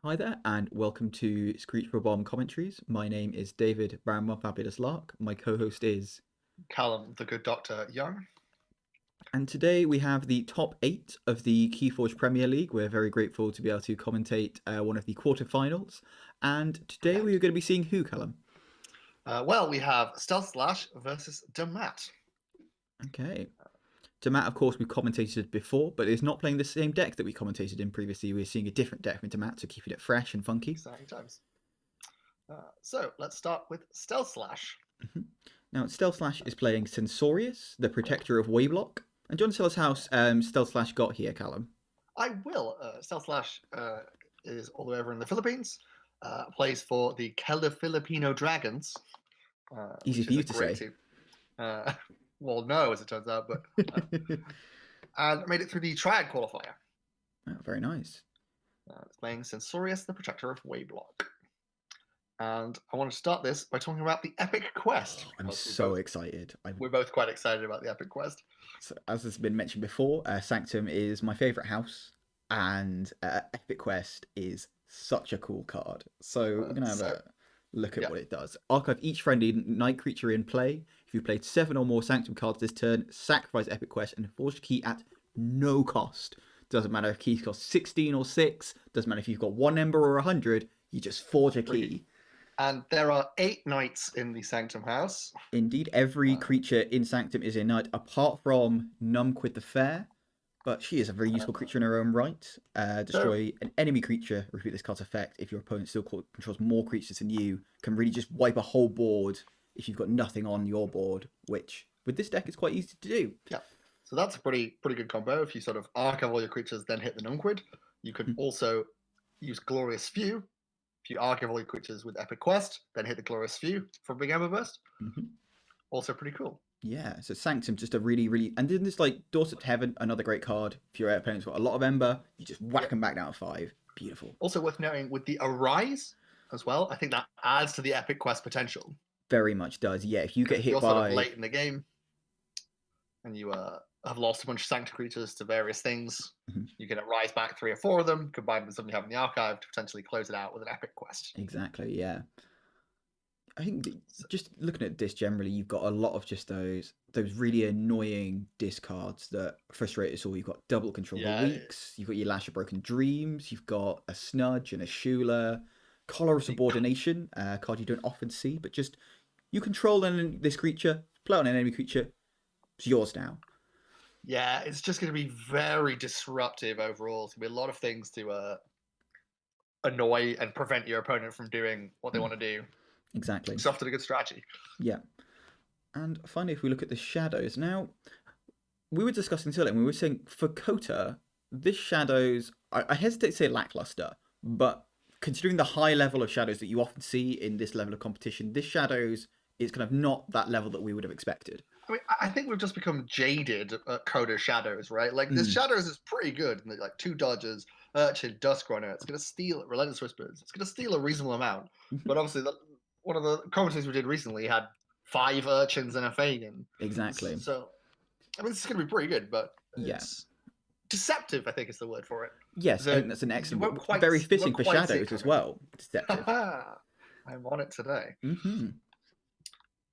Hi there, and welcome to Screech for Bomb Commentaries. My name is David Bramwell Fabulous Lark. My co-host is, Callum, the good Doctor Young. and today we have the top 8 of the Keyforge Premier League. We're very grateful to be able to commentate one of the quarterfinals. And today we are going to be seeing who, Callum? Well, we have StealthSlash versus Dammat. Okay. Dammat, of course, we've commentated before, but is not playing the same deck that we commentated in previously. We're seeing a different deck from Dammat, so keeping it fresh and funky. Exciting times. So let's start with StealthSlash. Now, StealthSlash is playing Censorious, the Protector of Wayblock. And do you want to tell us how StealthSlash got here, Callum? I will. StealthSlash is all the way over in the Philippines. Plays for the Keller Filipino Dragons. Easy Which for is you a to great say. team. Well, no, as it turns out, but and made it through the Triad qualifier. Oh, very nice. It's playing Censorious, the Protector of Wayblock. And I want to start this by talking about the Epic Quest. I'm so excited. We're both quite excited about the Epic Quest. So, as has been mentioned before, Sanctum is my favourite house, and Epic Quest is such a cool card. So we're going to have a look at what it does. Archive each friendly night creature in play. If you played 7 or more Sanctum cards this turn, sacrifice Epic Quest and forge a key at no cost. Doesn't matter if keys cost 16 or 6. Doesn't matter if you've got 1 Ember or 100. You just forge a key. And there are 8 knights in the Sanctum house. Indeed, every creature in Sanctum is a knight, apart from Numquid the Fair, but she is a very useful creature in her own right. Destroy an enemy creature, repeat this card's effect. If your opponent still controls more creatures than you, can really just wipe a whole board if you've got nothing on your board, which with this deck is quite easy to do. Yeah, so that's a pretty good combo. If you sort of archive all your creatures, then hit the Numquid. You can also use Glorious Few. If you archive all your creatures with Epic Quest, then hit the Glorious Few for Big Ember Burst. Also pretty cool. Yeah, so Sanctum just a really and then this like Doorstep to Heaven, another great card. If your opponent's got a lot of Ember, you just whack them back down to 5. Beautiful. Also worth noting with the Arise as well, I think that adds to the Epic Quest potential. Very much does. Yeah, if you get hit you're by sort of late in the game and you have lost a bunch of Sanctum creatures to various things, you can rise back 3 or 4 of them, combine with something you have in the archive to potentially close it out with an Epic Quest. Exactly, yeah. I think just looking at this generally, you've got a lot of just those really annoying discards that frustrate us all. You've got double control for weeks, you've got your Lash of Broken Dreams, you've got a Snudge and a Shula, Collar of Subordination, a card you don't often see, but just you control this creature, play on an enemy creature, it's yours now. Yeah, it's just going to be very disruptive overall. It's going to be a lot of things to annoy and prevent your opponent from doing what they want to do. Exactly. It's often a good strategy. Yeah. And finally, if we look at the shadows, now, we were discussing earlier, and we were saying for Kota, this shadows, I hesitate to say lackluster, but considering the high level of shadows that you often see in this level of competition, this shadows is kind of not that level that we would have expected. I mean, I think we've just become jaded at Coda Shadows, right? Like, this Shadows is pretty good. Like, 2 dodges, Urchin, Duskrunner. It's going to steal Relentless Whispers. It's going to steal a reasonable amount. But obviously, one of the commentaries we did recently had 5 Urchins and a Fagin. Exactly. So, I mean, this is going to be pretty good, but it's deceptive, I think is the word for it. Yes, so and that's an excellent, very fitting for shadows as well. Deceptive. I'm on it today.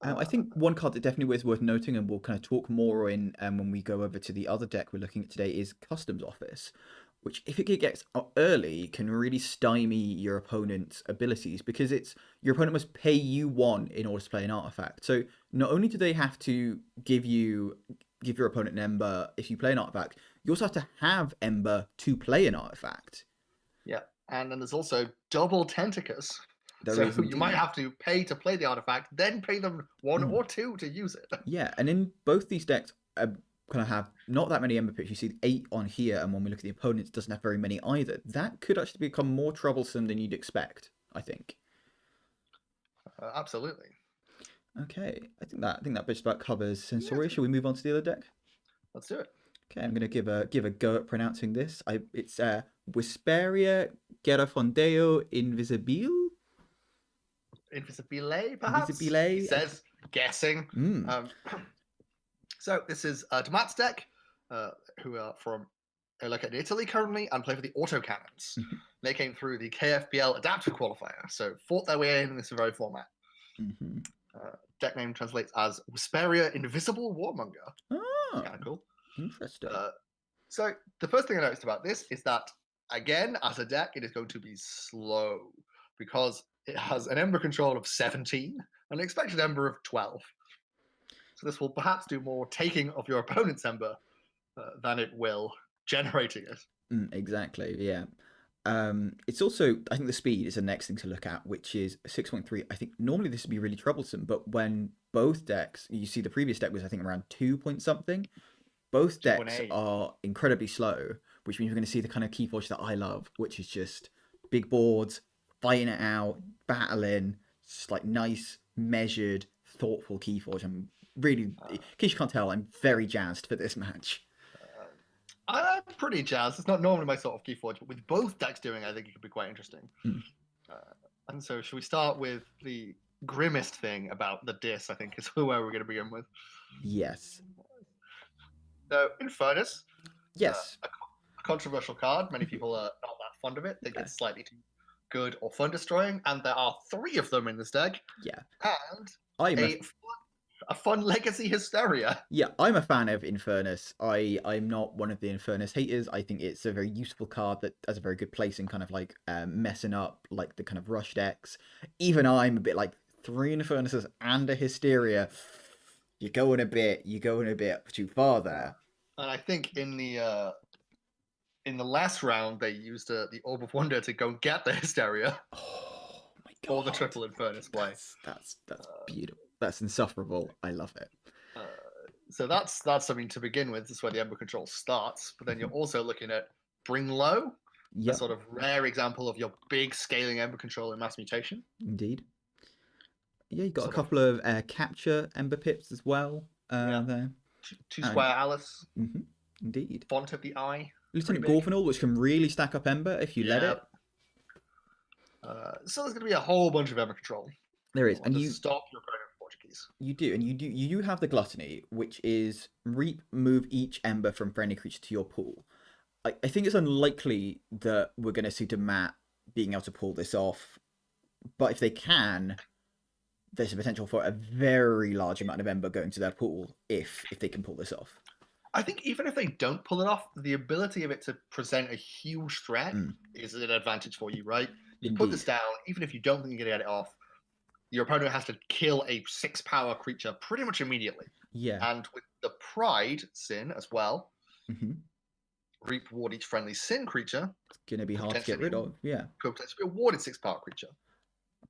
I think one card that definitely is worth noting, and we'll kind of talk more in when we go over to the other deck we're looking at today, is Customs Office, which if it gets early can really stymie your opponent's abilities, because it's your opponent must pay you 1 in order to play an artifact. So not only do they have to give your opponent an Ember if you play an artifact, you also have to have Ember to play an artifact. Yeah, and then there's also double Tentacus. So you might have to pay to play the artifact, then pay them 1 or 2 to use it. Yeah, and in both these decks, kind of have not that many Ember picks. You see 8 on here, and when we look at the opponents, it doesn't have very many either. That could actually become more troublesome than you'd expect, I think. Absolutely. Okay, I think that just about covers Sensoria. Shall we move on to the other deck? Let's do it. Okay, I'm going to give a go at pronouncing this. It's Whisperia Gerafondeo Invisibile. Invisibile, perhaps? Invisibile. It says guessing. So this is Dammat's deck, who are from located in Italy currently and play for the Autocannons. They came through the KFPL adaptive qualifier, so fought their way in this very format. Mm-hmm. Deck name translates as Whisperia Invisible Warmonger. Oh, Kind of cool. interesting. So the first thing I noticed about this is that, again, as a deck, it is going to be slow because it has an Ember control of 17 and an expected Ember of 12. So this will perhaps do more taking of your opponent's Ember than it will generating it. Exactly, yeah. It's also, I think the speed is the next thing to look at, which is 6.3. I think normally this would be really troublesome, but when both decks, you see the previous deck was, I think, around 2 point something. Both decks 2.8. are incredibly slow, which means we're going to see the kind of Keyforge that I love, which is just big boards, fighting it out, battling, just like nice, measured, thoughtful Keyforge. I'm really, in case you can't tell, I'm very jazzed for this match. I'm pretty jazzed. It's not normally my sort of Keyforge, but with both decks doing, I think it could be quite interesting. And so, should we start with the grimmest thing about the Dis? I think is where we're going to begin with. Yes. So, Infernus. Yes. A controversial card. Many people are not that fond of it. They think it's slightly too good or fun destroying, and there are 3 of them in this deck. Yeah. And I'm a fun legacy hysteria. Yeah, I'm a fan of Infernus. I'm not one of the Infernus haters. I think it's a very useful card that has a very good place in kind of like messing up like the kind of rush decks. Even I'm a bit like 3 Infernuses and a Hysteria. You're going a bit too far there. And I think in the last round they used the Orb of Wonder to go get the Hysteria. Oh my god! Or the triple Infernus play. That's beautiful. That's insufferable. I love it. So that's something to begin with. This is where the Ember control starts. But then you're also looking at Bring Low, a sort of rare example of your big scaling Ember control in Mass Mutation. Indeed. Yeah, you got a couple of capture Ember pips as well. There. 2 Square Alice. Mm-hmm. Indeed. Font of the Eye. Lieutenant Gorfinal, which can really stack up Ember if you let it. So there's going to be a whole bunch of Ember control. There is, and you stop your opponent from Portuguese. You do, and you have the Gluttony, which is move each Ember from friendly creature to your pool. I think it's unlikely that we're going to see Dammat being able to pull this off, but if they can, there's a potential for a very large amount of Ember going to their pool if they can pull this off. I think even if they don't pull it off, the ability of it to present a huge threat is an advantage for you, right? You put this down, even if you don't think you're going to get it off, your opponent has to kill a 6-power creature pretty much immediately. Yeah. And with the Pride Sin as well, reward each friendly Sin creature. It's going to be hard to get rid of, yeah. Could potentially be awarded 6-power creature.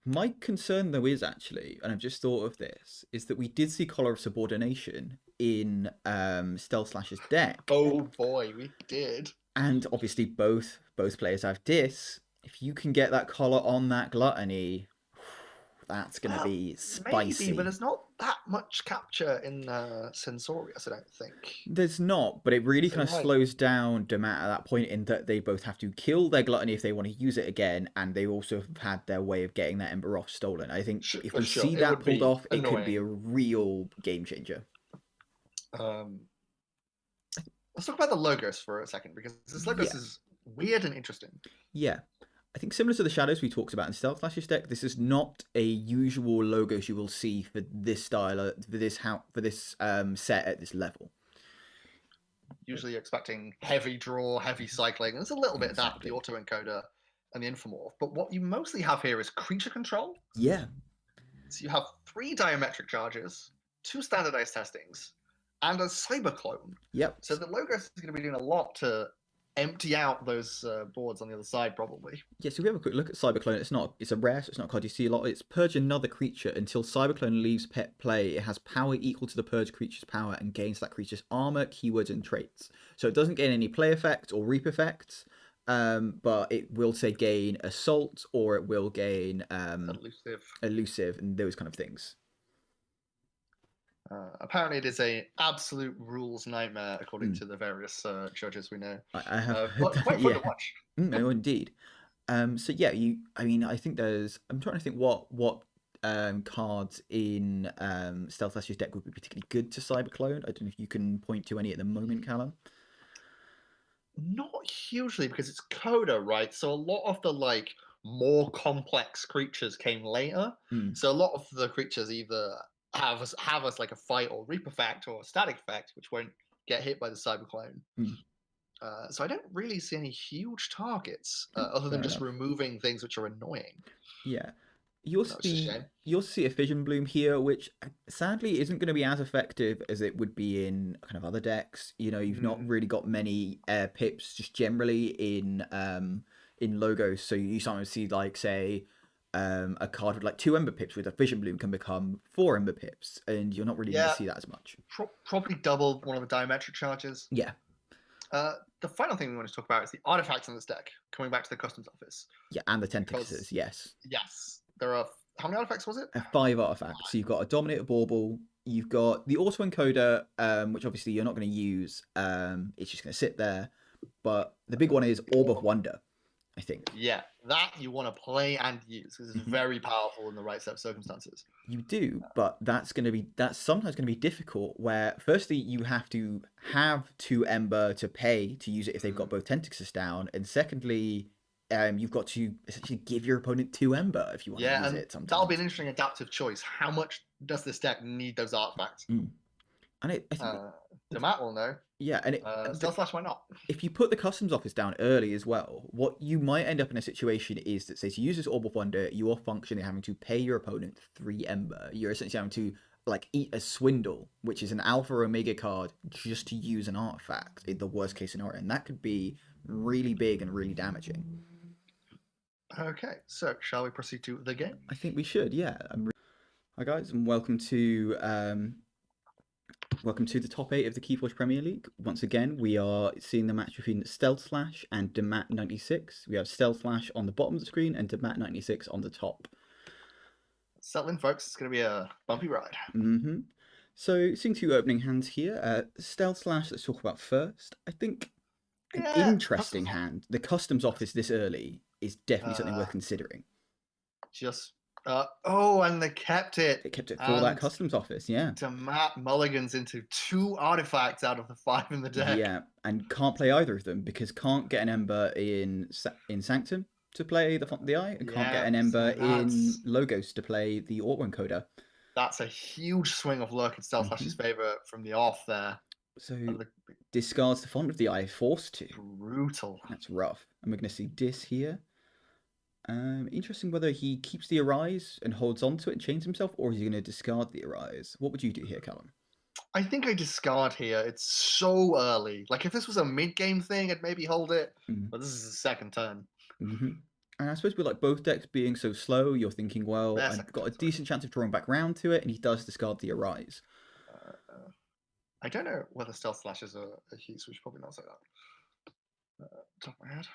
My concern, though, is actually, and I've just thought of this, is that we did see Collar of Subordination in StealthSlash's deck. Oh boy, we did. And obviously both players have Dis. If you can get that collar on that Gluttony, that's going to be spicy. Maybe, but there's not that much capture in Censorious, I don't think. There's not, but it really kind of slows down Dammat at that point in that they both have to kill their Gluttony if they want to use it again, and they also have had their way of getting that Ember off stolen. I think if we see that pulled off, it could be a real game changer. Let's talk about the logos for a second, because this logos is weird and interesting. Yeah. I think similar to the shadows we talked about in StealthSlash's deck, this is not a usual logos you will see for this style, for this set at this level. Usually you're expecting heavy draw, heavy cycling. There's a little bit of that with the autoencoder and the Infomorph. But what you mostly have here is creature control. Yeah. So you have 3 diametric charges, 2 standardized testings, and a cyberclone. Yep. So the logos is going to be doing a lot to empty out those boards on the other side, probably. Yeah, so if we have a quick look at Cyberclone, it's a rare, so it's not a card you see a lot. It's purge another creature until Cyberclone leaves pet play. It has power equal to the purge creature's power and gains that creature's armor, keywords, and traits. So it doesn't gain any play effects or reap effects, but it will say gain assault or it will gain elusive, and those kind of things. Apparently, it is an absolute rules nightmare, according to the various judges we know. I have, but quite fun to watch. No, indeed. So yeah, I think there's. I'm trying to think what cards in StealthSlash's deck would be particularly good to Cyberclone. I don't know if you can point to any at the moment, Callum. Not hugely because it's Coda, right? So a lot of the like more complex creatures came later. Mm, So a lot of the creatures either have us like a fight or reap effect or a static effect, which won't get hit by the cyberclone. mm. So I don't really see any huge targets No, other than fair just enough. removing things which are annoying. Yeah. You'll No, it's a see shame. you'll see a fission bloom here, which sadly isn't going to be as effective as it would be in kind of other decks. You know, you've not Mm, really got many pips just generally in logos, so you sometimes see like say a card with like 2 ember pips with a fission bloom can become 4 ember pips, and you're not really going to yeah, see that as much. probably double one of the diametric charges. Yeah, The final thing we want to talk about is the artifacts in this deck. Coming back to the customs office, yeah, and the because tentacles, yes. yes, there are how many artifacts was it? 5 artifacts. So you've got a Dominator Bauble, you've got the Auto Encoder, which obviously you're not going to use. It's just going to sit there. But the big one is Orb of Wonder, I think. Yeah, that you want to play and use because it's Mm-hmm. very powerful in the right set of circumstances. You do, but that's sometimes going to be difficult. Where firstly you have to have 2 ember to pay to use it if they've got Mm. both tentacles down, and secondly, you've got to essentially give your opponent 2 ember if you want to Yeah, use and it. that'll be Sometimes. an interesting adaptive choice. How much does this deck need those artifacts? Mm. And I think Uh, Dammat will know. yeah, and StealthSlash, why not? if you put the customs office down early as well, what you might end up in a situation is that, say, to use this Orb of Wonder, you are functionally having to pay your opponent 3 ember. You're essentially having to like eat a swindle, which is an alpha or omega card, just to use an artifact in the worst case scenario, and that could be really big and really damaging. Okay, so shall we proceed to the game? I think we should, yeah. Hi guys, and welcome to the top 8 of the Keyforge Premier League. Once again, we are seeing the match between StealthSlash and Dammat96. We have StealthSlash on the bottom of the screen and Dammat96 on the top. Settle in, folks. It's going to be a bumpy ride. Mm-hmm. So, seeing 2 opening hands here, StealthSlash, let's talk about first. I think an Yeah, interesting hand. The customs office this early is definitely something worth considering. just oh, and they kept it. They kept it for that customs office, yeah. Dammat mulligans into 2 artifacts out of the 5 in the deck. Yeah, and can't play either of them because can't get an ember in Sanctum to play the Eye, and can't get an ember in Logos to play the Auto Encoder. That's a huge swing of luck in StealthSlash's favor from the off there. So discards the Font of the Eye, forced to. Brutal. That's rough. And we're going to see Dis here. Interesting whether he keeps the Arise and holds on to it and chains himself, or is he going to discard the Arise? What would you do here, Callum? I think I discard here. It's so early. Like if this was a mid-game thing, I'd maybe hold it. But this is the second turn. Mm-hmm. And I suppose with like both decks being so slow, you're thinking, well, I've got a decent chance of drawing back round to it, and he does discard the Arise. I don't know whether StealthSlash is a he, so we should probably not say that. Top of my head.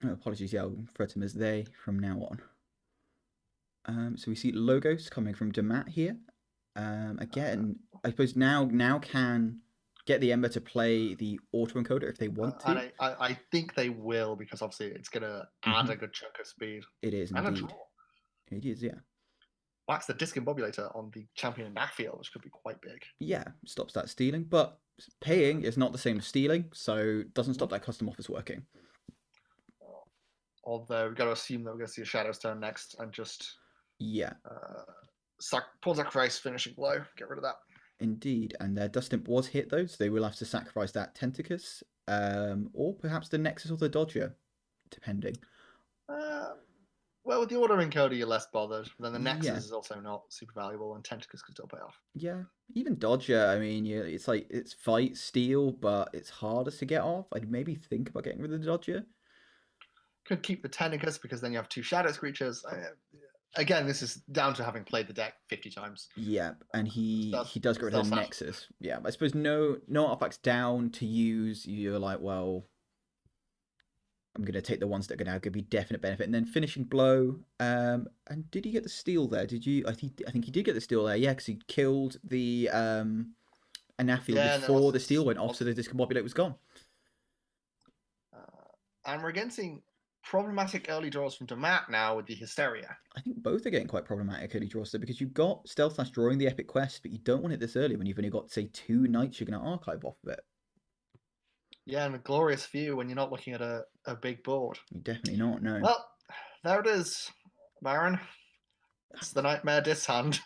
Oh, apologies, yeah, I'll refer to him as they from now on. So we see Logos coming from Dammat here. Again, I suppose now can get the Ember to play the Auto Encoder if they want to. And I think they will because obviously it's going to add a good chunk of speed. It is and indeed. A draw. It is, yeah. Wax the Discombobulator on the champion backfield, which could be quite big. Yeah, stops that stealing, but paying is not the same as stealing, so doesn't stop that custom office working. Although we've got to assume that we're going to see a Shadow's turn next and just Pawn Sacrifice, finishing blow, get rid of that. Indeed, and their Dust Imp was hit though, so they will have to sacrifice that Tentacus, or perhaps the Nexus or the Dodger, depending. Well, with the Auto Encoder, you're less bothered. But then the Nexus is also not super valuable, and Tentacus can still pay off. Yeah, even Dodger, I mean, it's like, it's fight, steal, but it's harder to get off. I'd maybe think about getting rid of the Dodger. Could keep the Tentacus, because then you have 2 Shadows creatures. Again, this is down to having played the deck 50 times. Yeah, and he does get rid of the Nexus. Yeah, I suppose no artifacts down to use. You're like, well, I'm going to take the ones that are going to give me definite benefit. And then finishing blow. And did he get the steal there? Did you? I think he did get the steal there. Yeah, because he killed the Anafiel before the steal went off, so the Discombobulate was gone. And we're again seeing problematic early draws from Dammat now with the Hysteria. I think both are getting quite problematic early draws though, because you've got StealthSlash drawing the Epic Quest, but you don't want it this early when you've only got, say, 2 knights you're going to archive off of it. Yeah, and a glorious view when you're not looking at a big board. Definitely not. No. Well, there it is, Baron. It's the Nightmare Dis hand.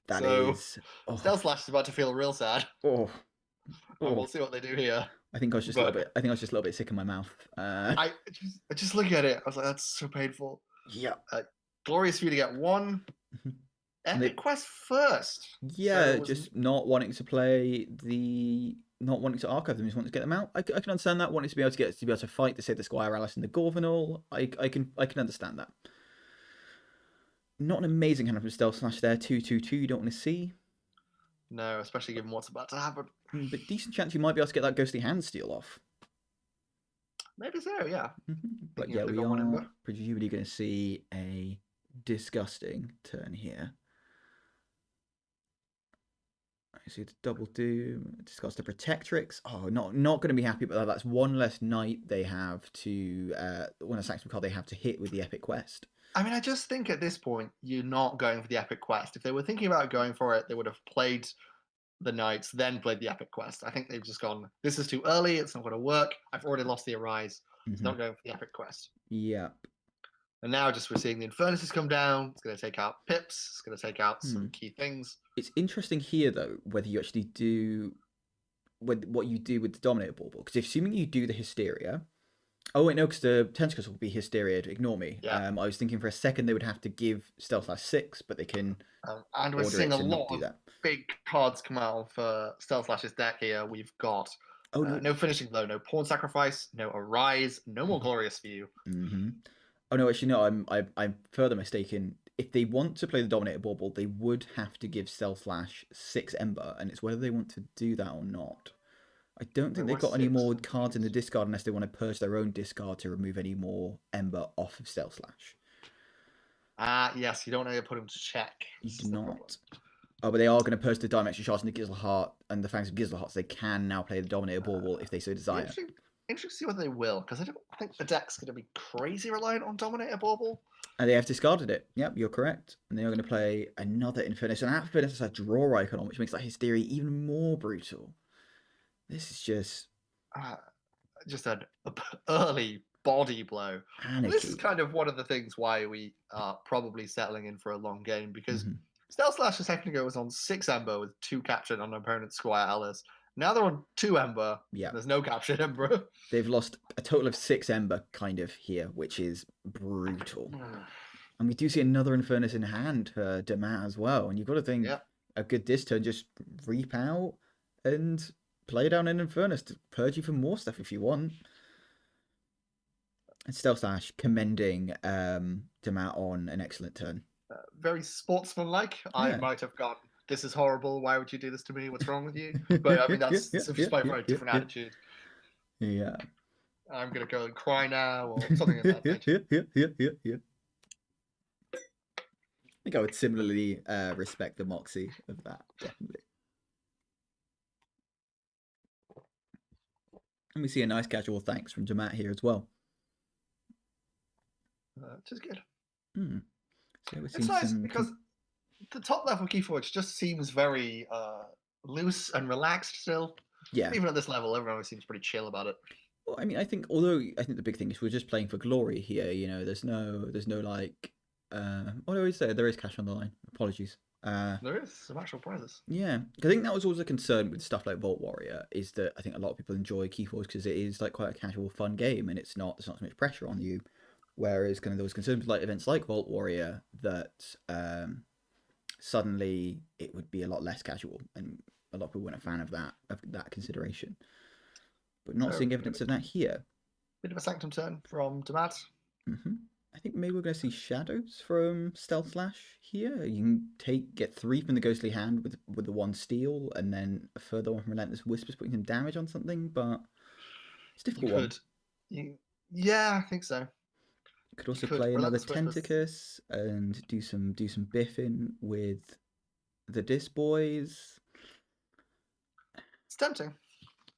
That So, is. Oh. StealthSlash is about to feel real sad, Oh. and Oh. we'll see what they do here. I think I was just a little But bit. I think I was just a little bit sick in my mouth. I just look at it. I was like, that's so painful. Yeah. Glorious for you to get one epic quest first. Yeah, just not wanting to play not wanting to archive them, just wanting to get them out. I can understand that. Wanting to be able to fight to save the Squire Alice and the Gorvenal. I can understand that. Not an amazing hand from StealthSlash there. 2/2/2. You don't want to see. No, especially given what's about to happen. But decent chance you might be able to get that ghostly hand steal off. Maybe so, yeah. But yeah, we are presumably going to see a disgusting turn here. I see the double doom, discards the protectrix. Oh, not going to be happy about that. That's one less knight they have to one less action card they have to hit with the epic quest. I mean, I just think at this point you're not going for the epic quest. If they were thinking about going for it, they would have played the knights, then played the epic quest. I think they've just gone, this is too early, it's not going to work. I've already lost the Arise. It's not going for the epic quest. Yep. And now just we're seeing the Infernus's come down. It's going to take out Pips. It's going to take out some key things. It's interesting here, though, whether you actually do what you do with the Dominator Bauble. Because assuming you do the Hysteria... Oh, wait, no, because the Tentacles will be Hysteria. Ignore me. Yeah. I was thinking for a second they would have to give StealthSlash 6, but they can and we're seeing a lot of big cards come out for StealthSlash's deck here. We've got no Finishing Blow, no Pawn Sacrifice, no Arise, no more Glorious View. Oh, no, actually, no, I'm further mistaken. If they want to play the Dominator Bauble, they would have to give StealthSlash 6 Ember, and it's whether they want to do that or not. I don't think they've got any more cards in the discard unless they want to purge their own discard to remove any more Ember off of StealthSlash. Yes, you don't want to put them to check. You do not. Oh, but they are going to purge the Dimension Shards and the Gizzleheart and the Fangs of Gizzleheart, so they can now play the Dominator Bauble if they so desire. Interesting to see whether they will, because I don't think the deck's going to be crazy reliant on Dominator Bauble. And they have discarded it. Yep, you're correct. And they are going to play another Infernus. And that Infernus has a draw icon on, which makes that Hysteria even more brutal. This is just an early body blow. This is kind of one of the things why we are probably settling in for a long game, because StealthSlash a second ago was on 6 Ember with 2 captured on opponent's Squire Alice. Now they're on 2 Ember. Yeah. There's no captured Ember. They've lost a total of 6 Ember kind of here, which is brutal. And we do see another Infernus in hand for Dammat as well. And you've got to think a good this turn, just reap out and play down an Infernus to purge you for more stuff if you want. And StealthSlash commending Dammat on an excellent turn. Very sportsmanlike. Yeah. I might have gone, this is horrible. Why would you do this to me? What's wrong with you? But I mean, that's just my very different attitude. Yeah. I'm going to go and cry now or something like that. Yeah. I think I would similarly respect the moxie of that, definitely. And we see a nice casual thanks from Dammat here as well. Which is good. So it's nice because the top level Keyforge just seems very loose and relaxed still. Yeah. Even at this level, everyone always seems pretty chill about it. Well, I mean, I think the big thing is we're just playing for glory here. You know, there's no like. What do I say? There is cash on the line. Apologies. There is some actual prizes. Yeah, I think that was always a concern with stuff like Vault Warrior, is that I think a lot of people enjoy Keyforge because it is like quite a casual, fun game, and there's not so much pressure on you. Whereas kind of there was concerns with like events like Vault Warrior that suddenly it would be a lot less casual, and a lot of people weren't a fan of that consideration. But not seeing evidence of that here. Bit of a sanctum turn from Dammat. I think maybe we're going to see shadows from StealthSlash here. You can get 3 from the Ghostly Hand with the 1 steal, and then a further 1 from Relentless Whispers, putting some damage on something, but it's a difficult one. Yeah, I think so. Could also play another Tentacus and do some biffing with the Dis Boys. It's tempting,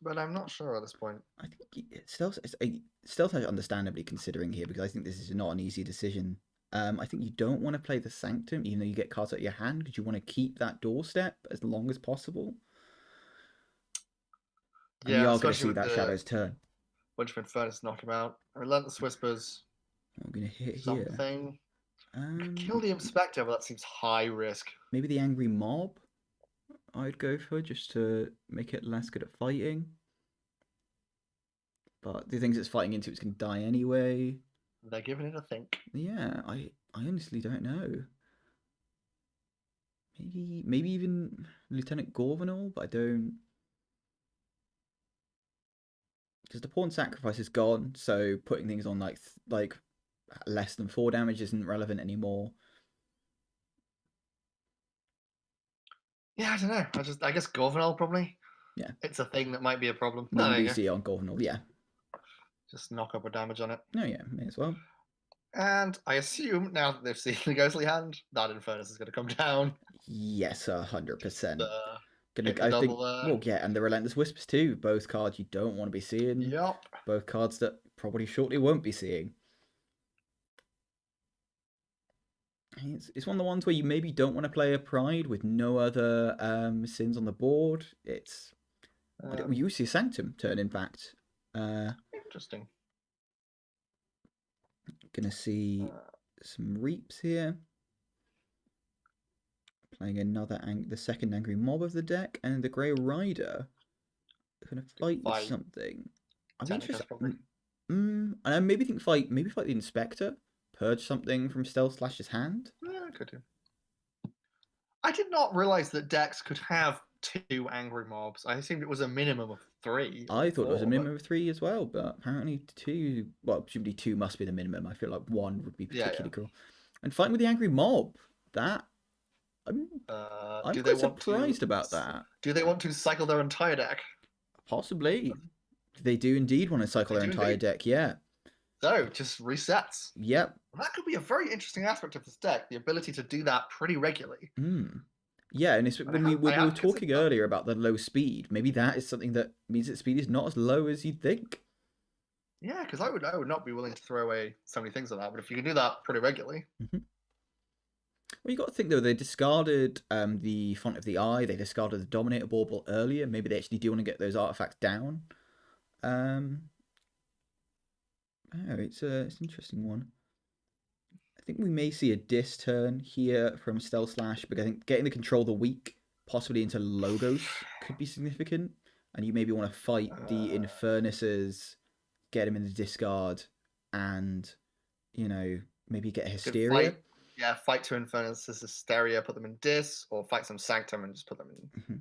but I'm not sure at this point. I think StealthSlash understandably considering here, because I think this is not an easy decision. I think you don't want to play the Sanctum, even though you get cards out of your hand, because you want to keep that doorstep as long as possible. And you are going to see that Shadow's turn. bunch of Infernus knock him out. Relentless Whispers, I'm gonna hit here. something. Could kill the Inspector, but that seems high risk. Maybe the Angry Mob I'd go for, just to make it less good at fighting. But the things it's fighting into, it's going to die anyway. They're giving it a think. Yeah, I honestly don't know. Maybe even Lieutenant Gorvenal, but I don't. Because the pawn sacrifice is gone, so putting things on like less than 4 damage isn't relevant anymore. Yeah, I don't know. I guess Gorvenal probably. Yeah. It's a thing that might be a problem. Maybe BC on Gorvenal, yeah. Just knock up a damage on it. Oh yeah, may as well. And I assume now that they've seen the Ghostly Hand, that Infernus is going to come down. Yes, 100%. I think, well, yeah, and the Relentless Whispers too. Both cards you don't want to be seeing. Yep. Both cards that probably shortly won't be seeing. It's one of the ones where you maybe don't want to play a Pride with no other sins on the board. It's we used to see a Sanctum turn, in fact. Interesting. Gonna see some Reaps here. Playing the second Angry Mob of the deck, and the Grey Rider gonna fight with something. I'm interested. And I maybe fight the Inspector. Purge something from StealthSlash's hand. Yeah, could do. I did not realize that decks could have 2 Angry Mobs. I assumed it was a minimum of 3. I thought it was a minimum of 3 as well, but apparently 2. Well, presumably 2 must be the minimum. I feel like 1 would be particularly cool. And fighting with the Angry Mob, that I'm quite surprised about that. Do they want to cycle their entire deck? Possibly. They do indeed want to cycle their entire deck, yeah. So, just resets. Yep. That could be a very interesting aspect of this deck, the ability to do that pretty regularly. Yeah, and it's when we were talking earlier about the low speed, maybe that is something that means that speed is not as low as you'd think. Yeah, because I would not be willing to throw away so many things like that, but if you can do that pretty regularly. Well, you got to think though, they discarded the Font of the Eye, they discarded the Dominator Bauble earlier. Maybe they actually do want to get those artifacts down. It's an interesting one. I think we may see a Dis turn here from StealthSlash, because I think getting the Control the Weak possibly into Logos could be significant, and you maybe want to fight the Infernuses, get them in the discard, and maybe get a Hysteria. Fight 2 Infernuses, Hysteria, put them in Dis, or fight some Sanctum and just put them in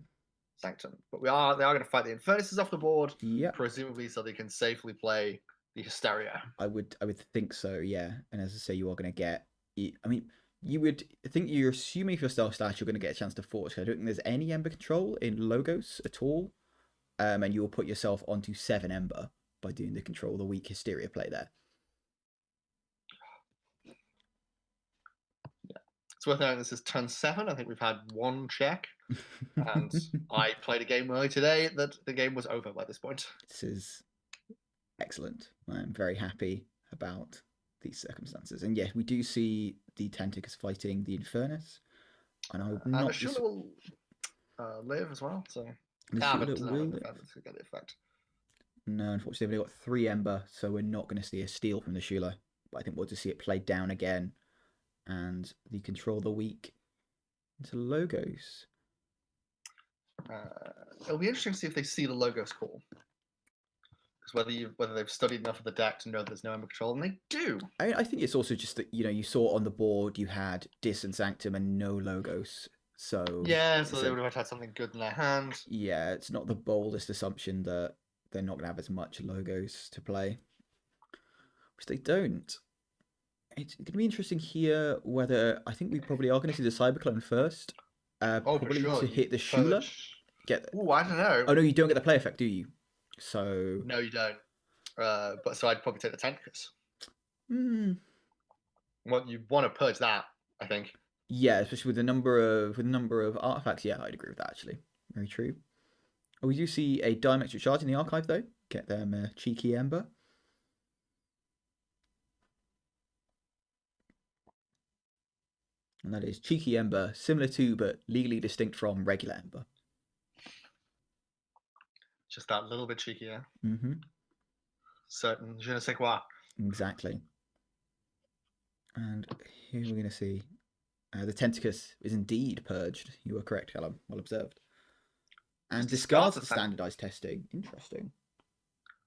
Sanctum. But they are going to fight the Infernuses off the board, presumably so they can safely play the Hysteria. I would think so, yeah. And as I say, you are going to get. I mean, you would think you're assuming if you're StealthSlash, you're going to get a chance to force. I don't think there's any Ember control in Logos at all, and you will put yourself onto 7 Ember by doing the Control the Weak Hysteria play there. Yeah, it's worth noting this is turn 7. I think we've had 1 check. And I played a game early today that the game was over by this point. This is excellent. I'm very happy about these circumstances. And yeah, we do see the Tenticus fighting the Infernus. And I would not. Ashula will live as well. So Ashula will live. Get the effect. No, unfortunately, they've only got 3 Ember, so we're not going to see a steal from the Ashula. But I think we'll just see it played down again. And the Control the Weak into Logos. It'll be interesting to see if they see the Logos call. Because whether they've studied enough of the deck to know there's no Ember control, and they do. I think it's also just that you saw on the board you had Dis and Sanctum and no Logos, so so they would have had something good in their hand. Yeah, it's not the boldest assumption that they're not going to have as much Logos to play, which they don't. It's going to be interesting here whether I think we probably are going to see the Cyberclone first, probably sure. to hit the Shula. I don't know. Oh no, you don't get the play effect, do you? So no, you don't. So I'd probably take the Tenticus. Well, you want to purge that, I think. Yeah, especially with the number of artifacts. Yeah, I'd agree with that actually. Very true. We do see a Diametric Charge in the archive though. Get them a cheeky Ember. And that is cheeky Ember, similar to but legally distinct from regular Ember. Just that little bit cheekier. certain je ne sais quoi. Exactly. And here we're going to see the Tentacus is indeed purged. You were correct, Callum. Well observed. And Just discards discards the the Sanctum. standardized testing. Interesting.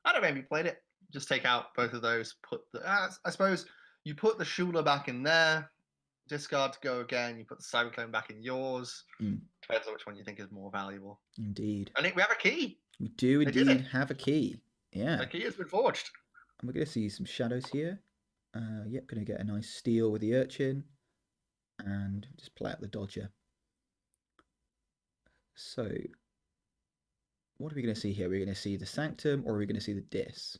I don't know, maybe played it. Just take out both of those. Put the. I suppose you put the Shula back in there. Discard to go again. You put the Cyberclone back in yours. Depends on which one you think is more valuable. Indeed. I think we have a key. We do They did indeed it. have a key. Yeah. The key has been forged. And we're going to see some shadows here. Yep, going to get a nice steal with the Urchin. And just play out the Dodger. So, what are we going to see here? We're going to see the Sanctum, or are we going to see the Dis?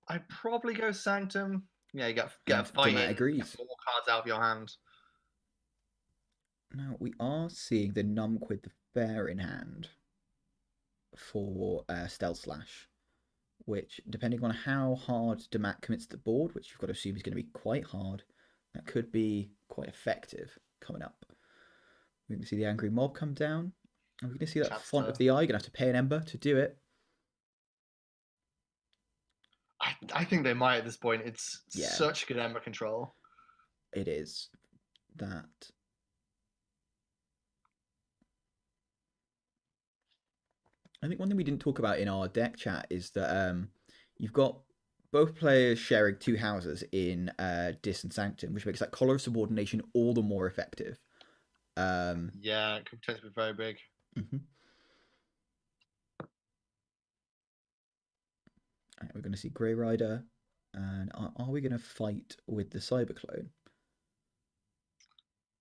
I'd probably go Sanctum. Yeah, you get a And fight Dammat in, agrees. get more cards out of your hand. Now, we are seeing the Numquid the Fair in hand for StealthSlash, which, depending on how hard Dammat commits to the board, which you've got to assume is going to be quite hard, that could be quite effective coming up. We're going to see the Angry Mob come down. And we're going to see that Font of the Eye. You're going to have to pay an Ember to do it. I think they might at this point. It's such good Ember control. It is. That. I think one thing we didn't talk about in our deck chat is that you've got both players sharing 2 houses in Dis and Sanctum, which makes that Collar of Subordination all the more effective. Yeah, it could potentially be very big. Right, we're going to see Grey Rider. And are we going to fight with the Cyberclone?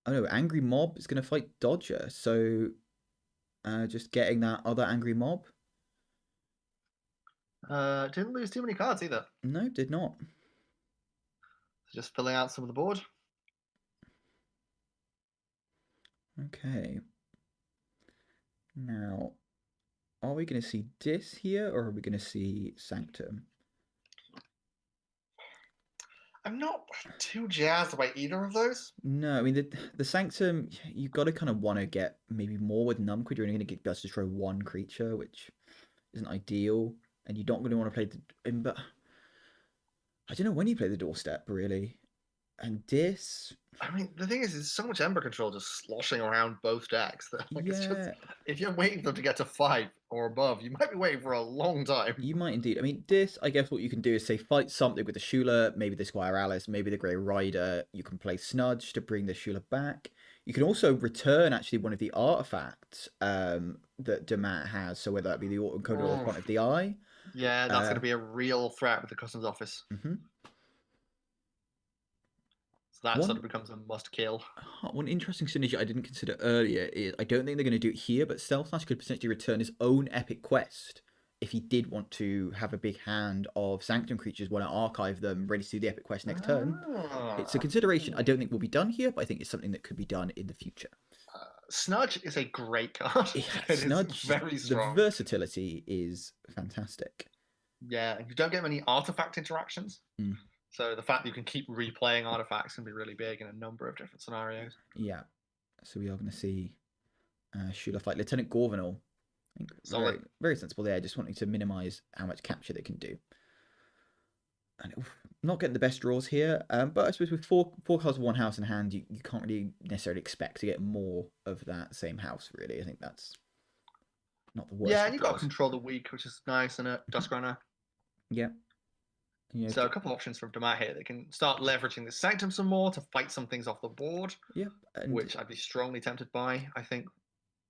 Oh no, Angry Mob is going to fight Dodger. So just getting that other Angry Mob. Didn't lose too many cards either. No, did not. Just filling out some of the board. Okay. Now, are we going to see Dis here, or are we going to see Sanctum? I'm not too jazzed about either of those. No, I mean, the Sanctum, you've got to kind of want to get maybe more with Numquid. You're only going to get just to throw 1 creature, which isn't ideal. And you don't really want to play the... But I don't know when you play the Doorstep, really. And Dis... I mean, the thing is, there's so much Ember control just sloshing around both decks. That, like, it's just, if you're waiting for them to get to 5 or above, you might be waiting for a long time. You might indeed. I mean, Dis, I guess what you can do is say fight something with the Shula, maybe the Squire Alice, maybe the Grey Rider. You can play Snudge to bring the Shula back. You can also return actually one of the artifacts that Dammat has. So whether that be the autoencoded or the Font of the Eye. Yeah, that's going to be a real threat with the customs office. So that sort of becomes a must kill. One interesting synergy I didn't consider earlier is I don't think they're going to do it here, but StealthSlash could potentially return his own epic quest if he did want to have a big hand of Sanctum creatures, want to archive them, ready to do the epic quest next turn. It's a consideration I don't think will be done here, but I think it's something that could be done in the future. Snudge is a great card. Yeah, Snudge, very strong. The versatility is fantastic. Yeah, you don't get many artifact interactions. So the fact that you can keep replaying artifacts can be really big in a number of different scenarios. Yeah. So we are going to see Shula fight Lieutenant Gorvenal. I think very, very sensible there, just wanting to minimise how much capture they can do. And not getting the best draws here, but I suppose with four cards of 1 house in hand, you can't really necessarily expect to get more of that same house, really. I think that's not the worst. Yeah, and you've got to control the weak, which is nice, and a Duskrunner. Yeah. So a couple of options from Dammat here. They can start leveraging the Sanctum some more to fight some things off the board. Yeah. Which I'd be strongly tempted by, I think.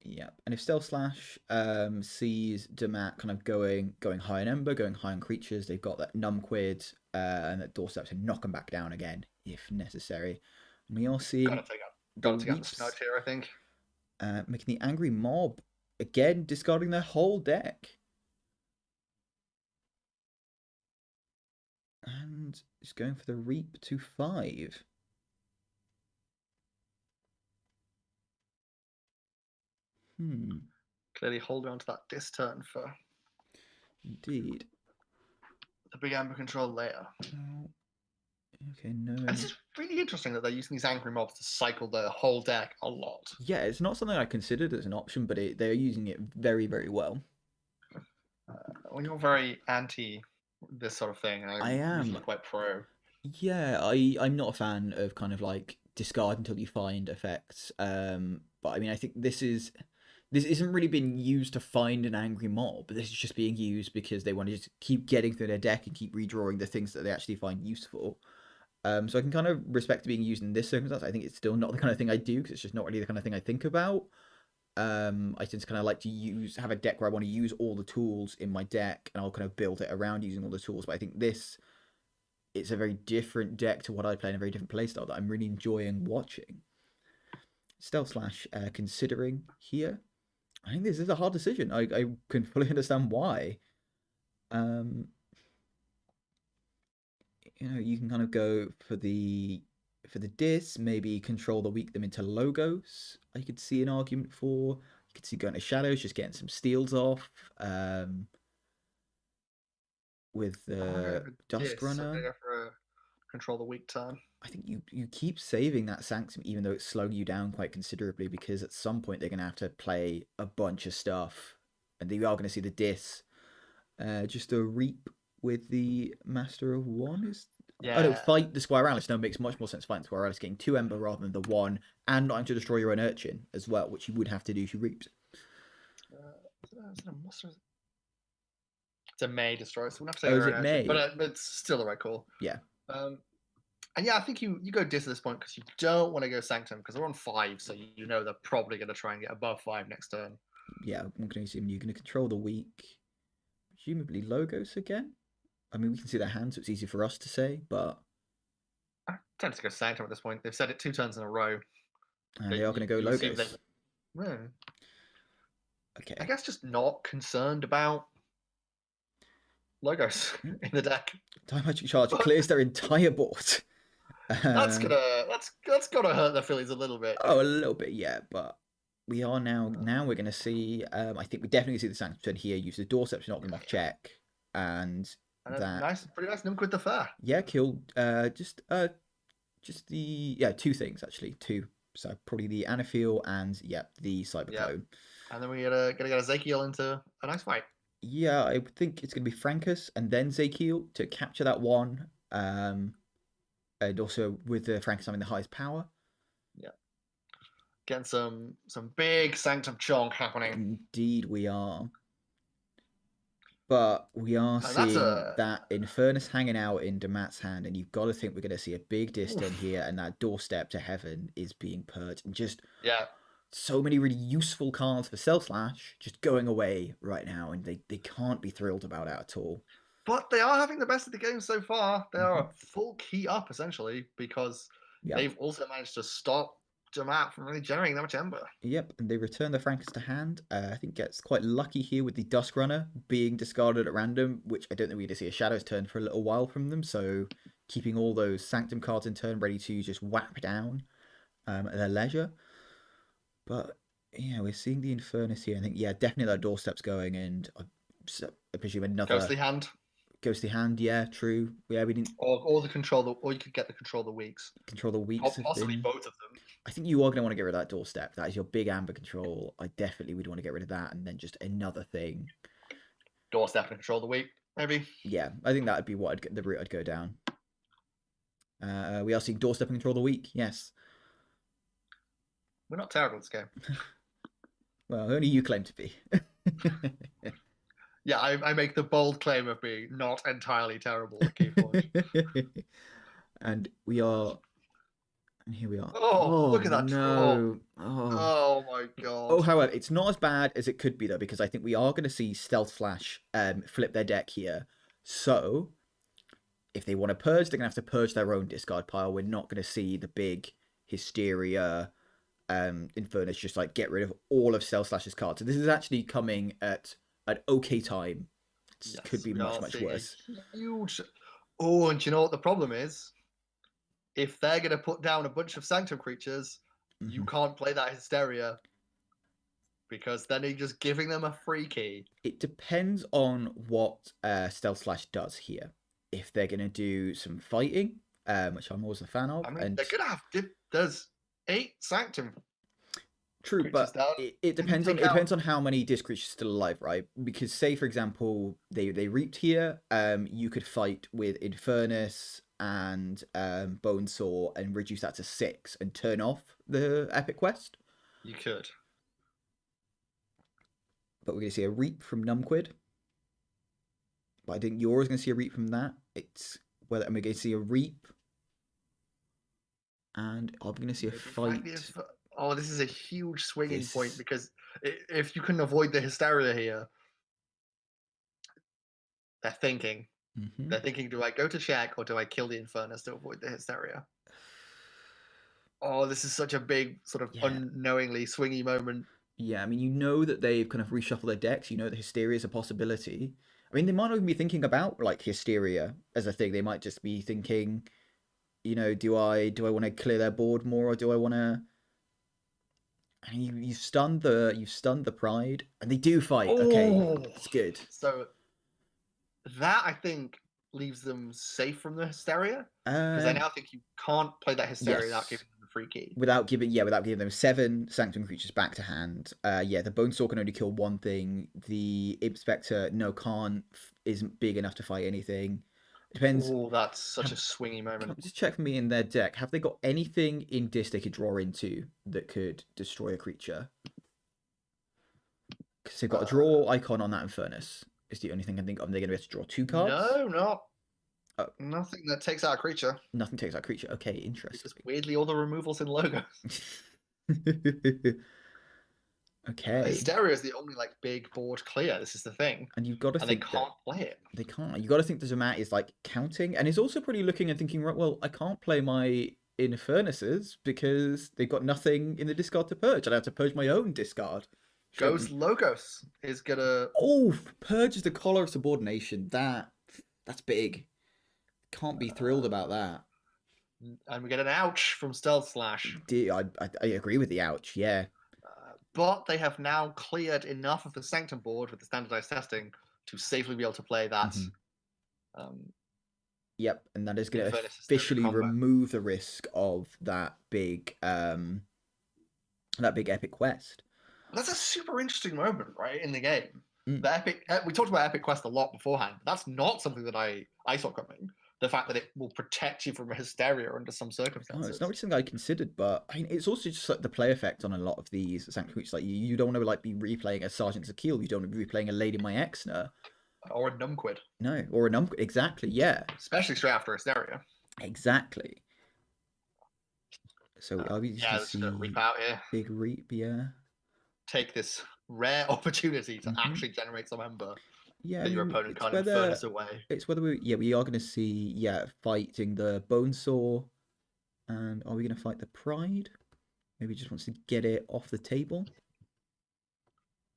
Yeah. And if StealthSlash sees Dammat kind of going high on Ember, going high on creatures, they've got that Numquid and that Doorstep to knock them back down again if necessary. And we are seeing gotta take out the Snudge here, I think. Making the Angry Mob again, discarding their whole deck. And it's going for the Reap to 5. Clearly holding on to that Dis turn for... Indeed. The big Ember control layer. Okay, no. And this is really interesting that they're using these angry mobs to cycle the whole deck a lot. Yeah, it's not something I considered as an option, but they're using it very, very well. Well, you're very anti this sort of thing, and I I'm am. usually quite pro. Yeah, I'm not a fan of kind of like discard until you find effects. But I mean, I think this isn't really being used to find an angry mob. This is just being used because they want to just keep getting through their deck and keep redrawing the things that they actually find useful. So I can kind of respect it being used in this circumstance. I think it's still not the kind of thing I do because it's just not really the kind of thing I think about. I tend to kind of like to have a deck where I want to use all the tools in my deck, and I'll kind of build it around using all the tools. But I think it's a very different deck to what I play in a very different playstyle that I'm really enjoying watching. StealthSlash, considering here, I think this is a hard decision. I can fully understand why. You can kind of go for the dis, maybe control the weak them into logos. I could see an argument for. You could see going to shadows, just getting some steals off. With the Dusk Yes, I'm Runner. gonna go for a control the weak turn. I think you keep saving that Sanctum, even though it's slowing you down quite considerably, because at some point they're going to have to play a bunch of stuff, and you are going to see the dis. Just a reap with the Master of One is. Oh no, Yeah, fight the Squire Alice. No, it makes much more sense fighting the Squire Alice, getting 2 Ember rather than the 1, and not having to destroy your own Urchin as well, which you would have to do if you reaped. is it a monster? It's a May destroyer, so we'll have to Oh, take is our own it action. May? But it's still the right call. Yeah. And yeah, I think you go dis at this point because you don't want to go Sanctum because they're on 5, so you know they're probably going to try and get above 5 next turn. Yeah, I'm going to assume you're going to control the weak. Presumably Logos again? I mean, we can see their hands, so it's easy for us to say, but. I tend to go Sanctum at this point. They've said it 2 turns in a row. And they are going to go Logos. Okay. I guess just not concerned about Logos in the deck. Time Magic Charge clears their entire board. That's gotta hurt their feelings a little bit. Oh, a little bit, yeah, but we are now we're going to see. I think we definitely see the Sanctum turn here. Use the Doorsteps to knock them off check, and that pretty nice Nimk with the fair. Yeah, killed just the 2 things actually, 2. So probably the Anafiel and the Cyberclone. And then we gotta get Ezekiel into a nice fight. Yeah, I think it's going to be Frankus and then Ezekiel to capture that 1. And also with the Frankus having the highest power. Yeah. Getting some big Sanctum chonk happening. Indeed we are. But we are seeing that Infernus hanging out in Dammat's hand, and you've got to think we're going to see a big distance here, and that Doorstep to Heaven is being purged. And just so many really useful cards for StealthSlash just going away right now, and they can't be thrilled about it at all. But they are having the best of the game so far. They are a full key up, essentially, because they've also managed to stop Dammat from really generating that much Ember. Yep, and they return the Frankus to hand. I think gets quite lucky here with the Dusk Runner being discarded at random, which I don't think we're going to see a Shadows turn for a little while from them, so keeping all those Sanctum cards in turn ready to just whap down at their leisure. But yeah, we're seeing the Infernus here. I think definitely that Doorstep's going, and I presume another Ghostly Hand. Ghostly Hand, yeah, true. Yeah, we didn't. Or the control, or you could get the control the weaks. Control the weaks. Possibly both of them. I think you are going to want to get rid of that Doorstep. That is your big Amber control. I definitely would want to get rid of that, and then just another thing. Doorstep and control the weak, maybe. Yeah, I think that would be the route I'd go down. We are seeing Doorstep and control the weak. Yes. We're not terrible at this game. Well, only you claim to be. Yeah, I make the bold claim of being not entirely terrible at Keyforge. And we are. And here we are. Oh, look at that no. Oh my god. Oh, however, it's not as bad as it could be, though, because I think we are going to see StealthSlash flip their deck here. So, if they want to purge, they're going to have to purge their own discard pile. We're not going to see the big Hysteria Infernus just like get rid of all of StealthSlash's cards. So this is actually coming at an okay time. It could be much worse. Huge. Oh, and you know what the problem is? If they're going to put down a bunch of Sanctum creatures, you can't play that Hysteria. Because then you're just giving them a free key. It depends on what StealthSlash does here. If they're going to do some fighting, which I'm always a fan of. I mean, And they're gonna have there's 8 Sanctum true, creatures but down. it Didn't depends on take out. how many disc creatures are still alive, right? Because say for example they reaped here, you could fight with Infernus and Bonesaw and reduce that to 6 and turn off the epic quest. You could. But we're gonna see a reap from Numquid. But I think you're always gonna see a reap from that. It's whether I'm gonna see a reap, and I'm gonna see a fight. Oh, this is a huge swinging point This because if you can avoid the Hysteria here, they're thinking. Mhm. They're thinking, do I go to check or do I kill the Infernus to avoid the Hysteria? Oh, this is such a big sort of Yeah, unknowingly swingy moment. yeah. I mean, you know that they've kind of reshuffled their decks. You know that Hysteria is a possibility. I mean, they might not even be thinking about like Hysteria as a thing. They might just be thinking, do I want to clear their board more, or do I want to? And you've stunned the pride, and they do fight. Okay, Oh, it's good. so that I think leaves them safe from the Hysteria because I Um, now think you can't play that Hysteria without yes. giving them the free key. Without giving them 7 Sanctum creatures back to hand. Yeah, the Bonesaw can only kill one thing. The Imp Spectre can't, isn't big enough to fight anything. Depends. Oh, that's such a Have, swingy moment. just check for me in their deck. Have they got anything in disc they could draw into that could destroy a creature? Because they've got a draw icon on that Infernus. Is the only thing I think of. They're going to be able to draw 2 cards. No, not Oh, nothing that takes out a creature. nothing takes that creature. Okay, interesting. Because weirdly, all the removals in logos. Okay. Hysteria is the only like big board clear. This is the thing, And you've got to and they think that can't play it. they can't. You got to think the Dammat is like counting, and he's also probably looking and thinking, right? Well, I can't play my Infernuses because they've got nothing in the discard to purge. I have to purge my own discard. Ghost Logos is gonna. Oh, purge is the collar of subordination. That's big. Can't be thrilled about that. And we get an ouch from StealthSlash. I agree with the ouch. Yeah. But they have now cleared enough of the Sanctum board with the standardized testing to safely be able to play that. Mm-hmm. Yep, and that is going to Infernus officially remove the risk of that big epic quest. That's a super interesting moment, right, in the game. Mm. The epic. We talked about epic quest a lot beforehand. But that's not something that I saw coming. The fact that it will protect you from a Hysteria under some circumstances. Oh, it's not really something I considered, but I mean, it's also just like the play effect on a lot of these Sanctum creatures. Like you don't want to like be replaying a Sergeant Zakil. You don't want to be replaying a Lady My Exner. Or a Numquid. No, or a Numquid. Exactly, yeah. Especially straight after Hysteria. Exactly. So are we just see reap out here. Big reap, yeah. Take this rare opportunity to actually generate some ember. Yeah, that your opponent can't Infernus away. It's whether we are going to see fighting the Bonesaw, and are we going to fight the Pride? Maybe he just wants to get it off the table.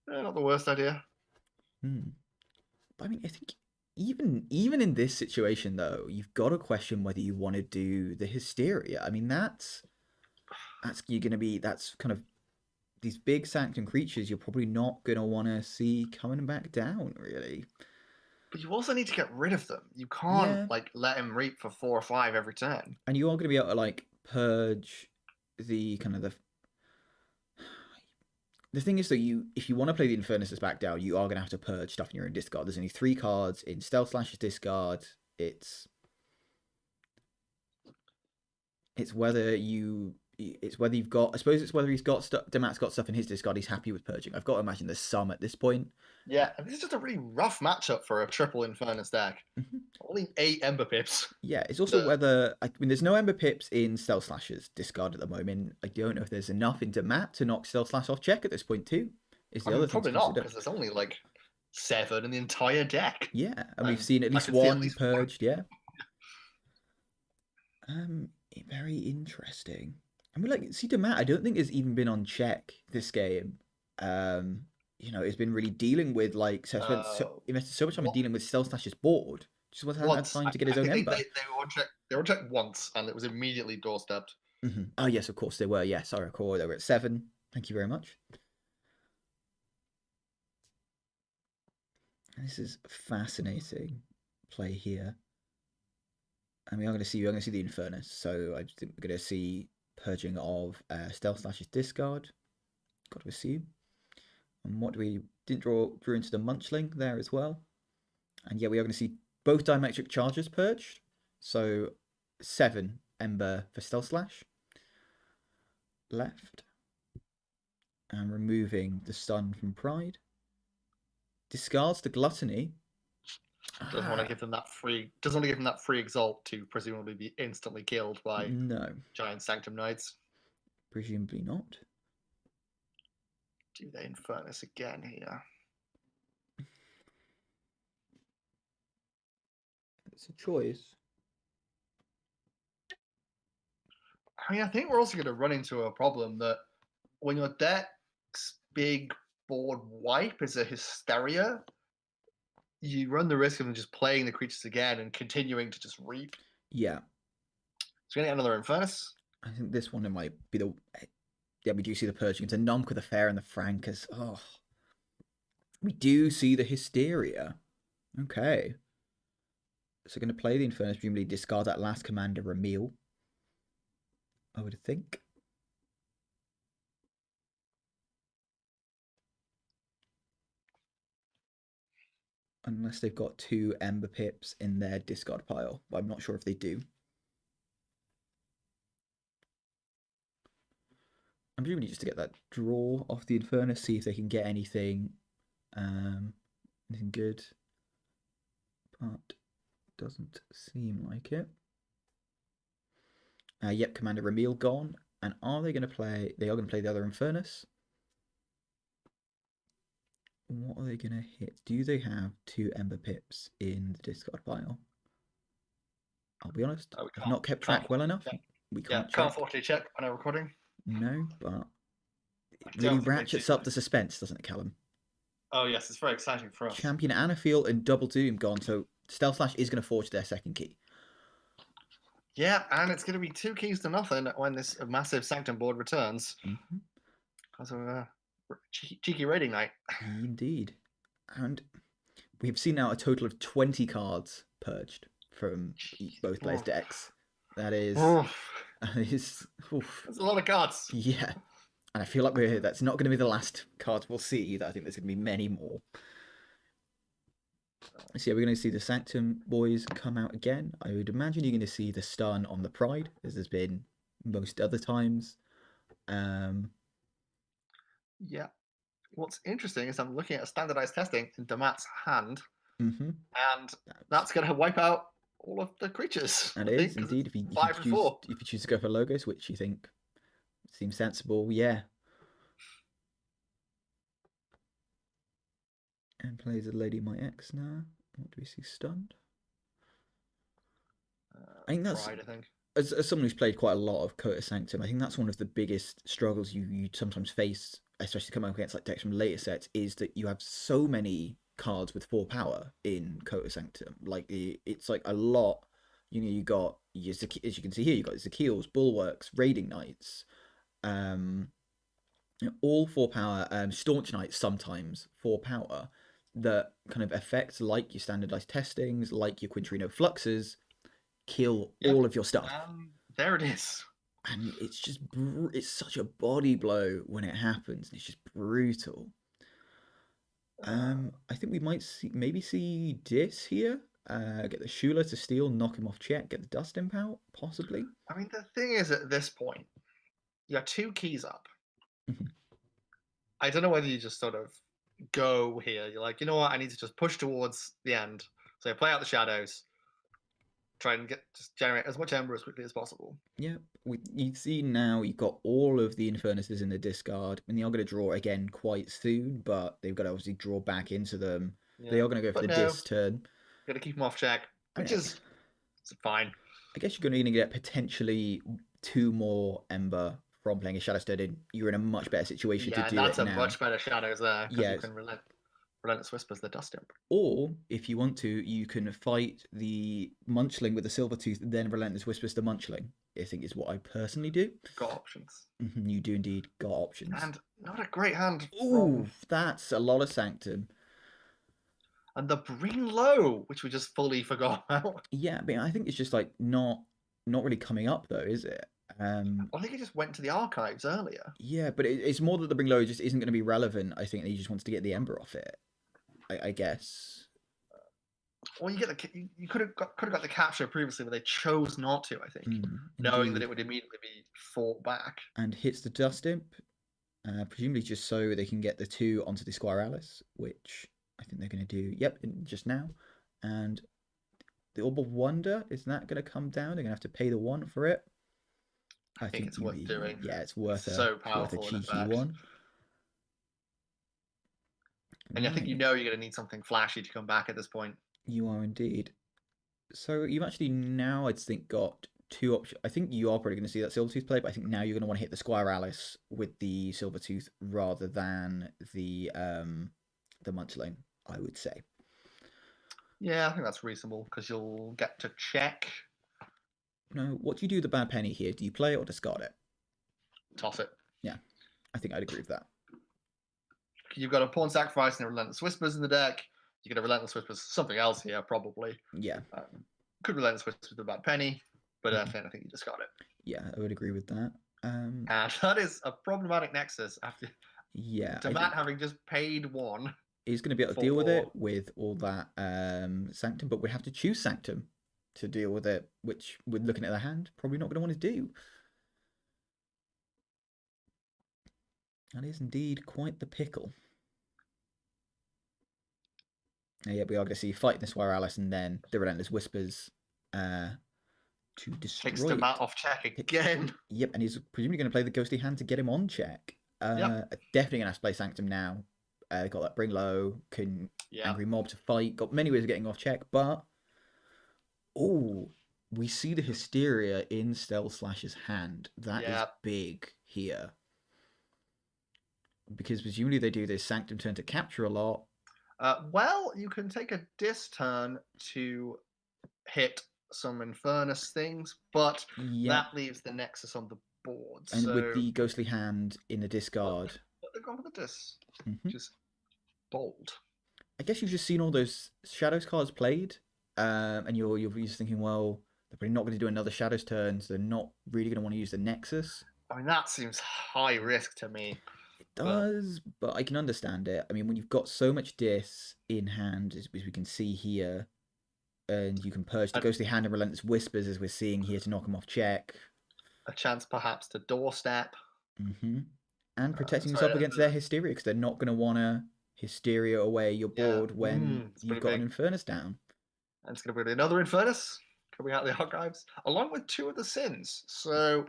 Not the worst idea. But I mean, I think even in this situation though, you've got to question whether you want to do the Hysteria. I mean, that's kind of these big Sanctum creatures you're probably not going to want to see coming back down, really. But you also need to get rid of them. You can't like let him reap for 4 or 5 every turn. And you are going to be able to like purge the kind of the thing is that if you want to play the Infernuses back down, you are going to have to purge stuff in your own discard. There's only 3 cards in StealthSlash's discard. It's whether you've got. I suppose it's whether he's got stuff. Dammat's got stuff in his discard. He's happy with purging. I've got to imagine there's some at this point. Yeah, and this is just a really rough matchup for a triple Infernus deck. Only 8 Ember Pips. Yeah, it's also whether there's no Ember Pips in StealthSlash's discard at the moment. I don't know if there's enough in Dammat to knock StealthSlash off check at this point too. Is the other thing probably not because there's only like 7 in the entire deck. Yeah, and we've seen at least one purged. Yeah. Very interesting. I mean, like, see, Dammat, I don't think has even been on check this game. It's been really dealing with like invested so much time in dealing with StealthSlash's board. Just wasn't had time to get his own Ember. They were on check once, and it was immediately doorstepped. Oh yes, of course they were. Yes, I recall they were at 7. Thank you very much. This is fascinating play here. And we're going to see the Infernus. So I think we're going to see purging of StealthSlash's discard. Got to assume. And what do we didn't drew into the Munchling there as well. And yeah, we are going to see both diametric charges purged. So 7 Ember for StealthSlash left. And removing the stun from Pride. Discards the Gluttony. Doesn't want to give them that free. Doesn't want to give them that free exalt to presumably be instantly killed by giant Sanctum Knights. Presumably not. Do the Infernus again here? It's a choice. I mean, I think we're also going to run into a problem that when your deck's big board wipe is a Hysteria, you run the risk of them just playing the creatures again and continuing to just reap. Yeah. So we're going to get another Infernus. I think this one might be the... Yeah, we do see the purging. It's a Nump with the Fair and the Frankus. Oh. We do see the Hysteria. Okay. So going to play the Infernus, presumably discard that last commander, Ramil. I would think. Unless they've got 2 Ember Pips in their discard pile. But I'm not sure if they do. I'm presumably just to get that draw off the Infernus, see if they can get anything good. But doesn't seem like it. Yep, Commander Ramil gone. And are they going to play... They are going to play the other Infernus. What are they going to hit? Do they have 2 Ember Pips in the discard pile? I'll be honest, I've not kept track well enough. We can't can't fortunately check on our recording. No, but it really ratchets up the suspense, doesn't it, Callum? Oh yes, it's very exciting for us. Champion Anafiel and Double Doom gone, so StealthSlash is going to forge their second key. Yeah, and it's going to be 2 keys to nothing when this massive Sanctum board returns. Because of a cheeky raiding night. Indeed. And we've seen now a total of 20 cards purged from both players' decks. That is... That's a lot of cards. Yeah. And I feel like that's not going to be the last cards we'll see either. I think there's going to be many more. So yeah, we're going to see the Sanctum boys come out again. I would imagine you're going to see the stun on the Pride, as there's been most other times. Yeah. What's interesting is I'm looking at a standardized testing in Dammat's hand, and that's going to wipe out all of the creatures. That is, indeed. If you choose to go for Logos, which you think seems sensible, yeah. And plays a Lady My Ex now. What do we see? Stunned? I think that's... Pride, I think. As someone who's played quite a lot of Coda Sanctum, I think that's one of the biggest struggles you sometimes face, especially coming up against like decks from later sets, is that you have so many cards with 4 power in Coda Sanctum. Like it's like a lot. You know, you got as you can see here, you got Zakiels, Bulwarks, Raiding Knights, all 4 power. Staunch Knights sometimes 4 power that kind of affect like your standardized testings, like your Quintrino Fluxes. Kill all of your stuff. There it is. And it's just it's such a body blow when it happens. It's just brutal. I think we might maybe see Dis here. Get the Shula to steal, knock him off check, get the Dust Imp out, possibly. I mean, the thing is, at this point, you got 2 keys up. I don't know whether you just sort of go here. You're like, you know what? I need to just push towards the end. So play out the shadows. Try and just generate as much Ember as quickly as possible. Yeah, you see now you've got all of the Infernuses in the discard, and they are going to draw again quite soon, but they've got to obviously draw back into them. Yeah. They are going to go for the Dis turn. Got to keep them off check, which is fine. I guess you're going to get potentially 2 more Ember from playing a Shadow Stone. You're in a much better situation to do it now. Yeah, that's a much better Shadows there, because you can Relentless Whispers the Dust Imp. Or, if you want to, you can fight the Munchling with the Silver Tooth, then Relentless Whispers the Munchling. I think is what I personally do. Got options. You do indeed got options. And not a great hand. Ooh, that's a lot of Sanctum. and the Bring Low, which we just fully forgot about. Yeah, but I think it's just like not really coming up though, is it? I think it just went to the archives earlier. Yeah, but it's more that the Bring Low just isn't going to be relevant. I think he just wants to get the Ember off it. I guess. Well, you could have got the capture previously, but they chose not to. I think, knowing that Indeed. it would immediately be fought back. And hits the Dust Imp, presumably just so they can get the 2 onto the Squire Alice, which I think they're going to do. Yep, just now. And the Orb of Wonder, is that going to come down? They're going to have to pay the 1 for it. I think it's worth doing. Yeah, it's worth so powerful a cheeky one. And I think you're going to need something flashy to come back at this point. You are indeed. So you've actually now, I think, got 2 options. I think you are probably going to see that Silvertooth play, but I think now you're going to want to hit the Squire Alice with the Silvertooth rather than the Munchlane, I would say. Yeah, I think that's reasonable because you'll get to check. No, what do you do with the bad penny here? Do you play it or discard it? Toss it. Yeah, I think I'd agree with that. You've got a Pawn Sacrifice and a Relentless Whispers in the deck. You get a Relentless Whispers, something else here, probably. Yeah. Could Relentless Whispers with a bad penny, but I think you discard it. Yeah, I would agree with that. And that is a problematic Nexus after Dammat having just paid 1. He's going to be able to deal with it with all that Sanctum, but we have to choose Sanctum to deal with it, which, with looking at the hand, probably not going to want to do. That is indeed quite the pickle. Yeah, we are going to see fighting the Squire Alice and then the Relentless Whispers to destroy Takes Dammat off check again. Yep, and he's presumably going to play the Ghostly Hand to get him on check. Definitely going to have to play Sanctum now. Got that Bring Low, Angry Mob to fight. Got many ways of getting off check, but we see the Hysteria in StealthSlash's hand. That is big here. Because presumably they do this Sanctum turn to capture a lot. Well, you can take a Dis turn to hit some Infernus things, but that leaves the Nexus on the board. And with the Ghostly Hand in the discard. They're going for the Dis. Just bold. I guess you've just seen all those Shadows cards played, and you're just thinking, well, they're probably not going to do another Shadows turn, so they're not really going to want to use the Nexus. I mean, that seems high risk to me. It does, but I can understand it. I mean, when you've got so much Dis in hand, as we can see here, and you can purge the Ghostly Hand and Relentless Whispers, as we're seeing here, to knock them off check. A chance perhaps to doorstep. And protecting yourself against their Hysteria, because they're not going to want to Hysteria away your board when you've got an Infernus down. And it's going to be another Infernus coming out of the archives, along with 2 of the Sins. So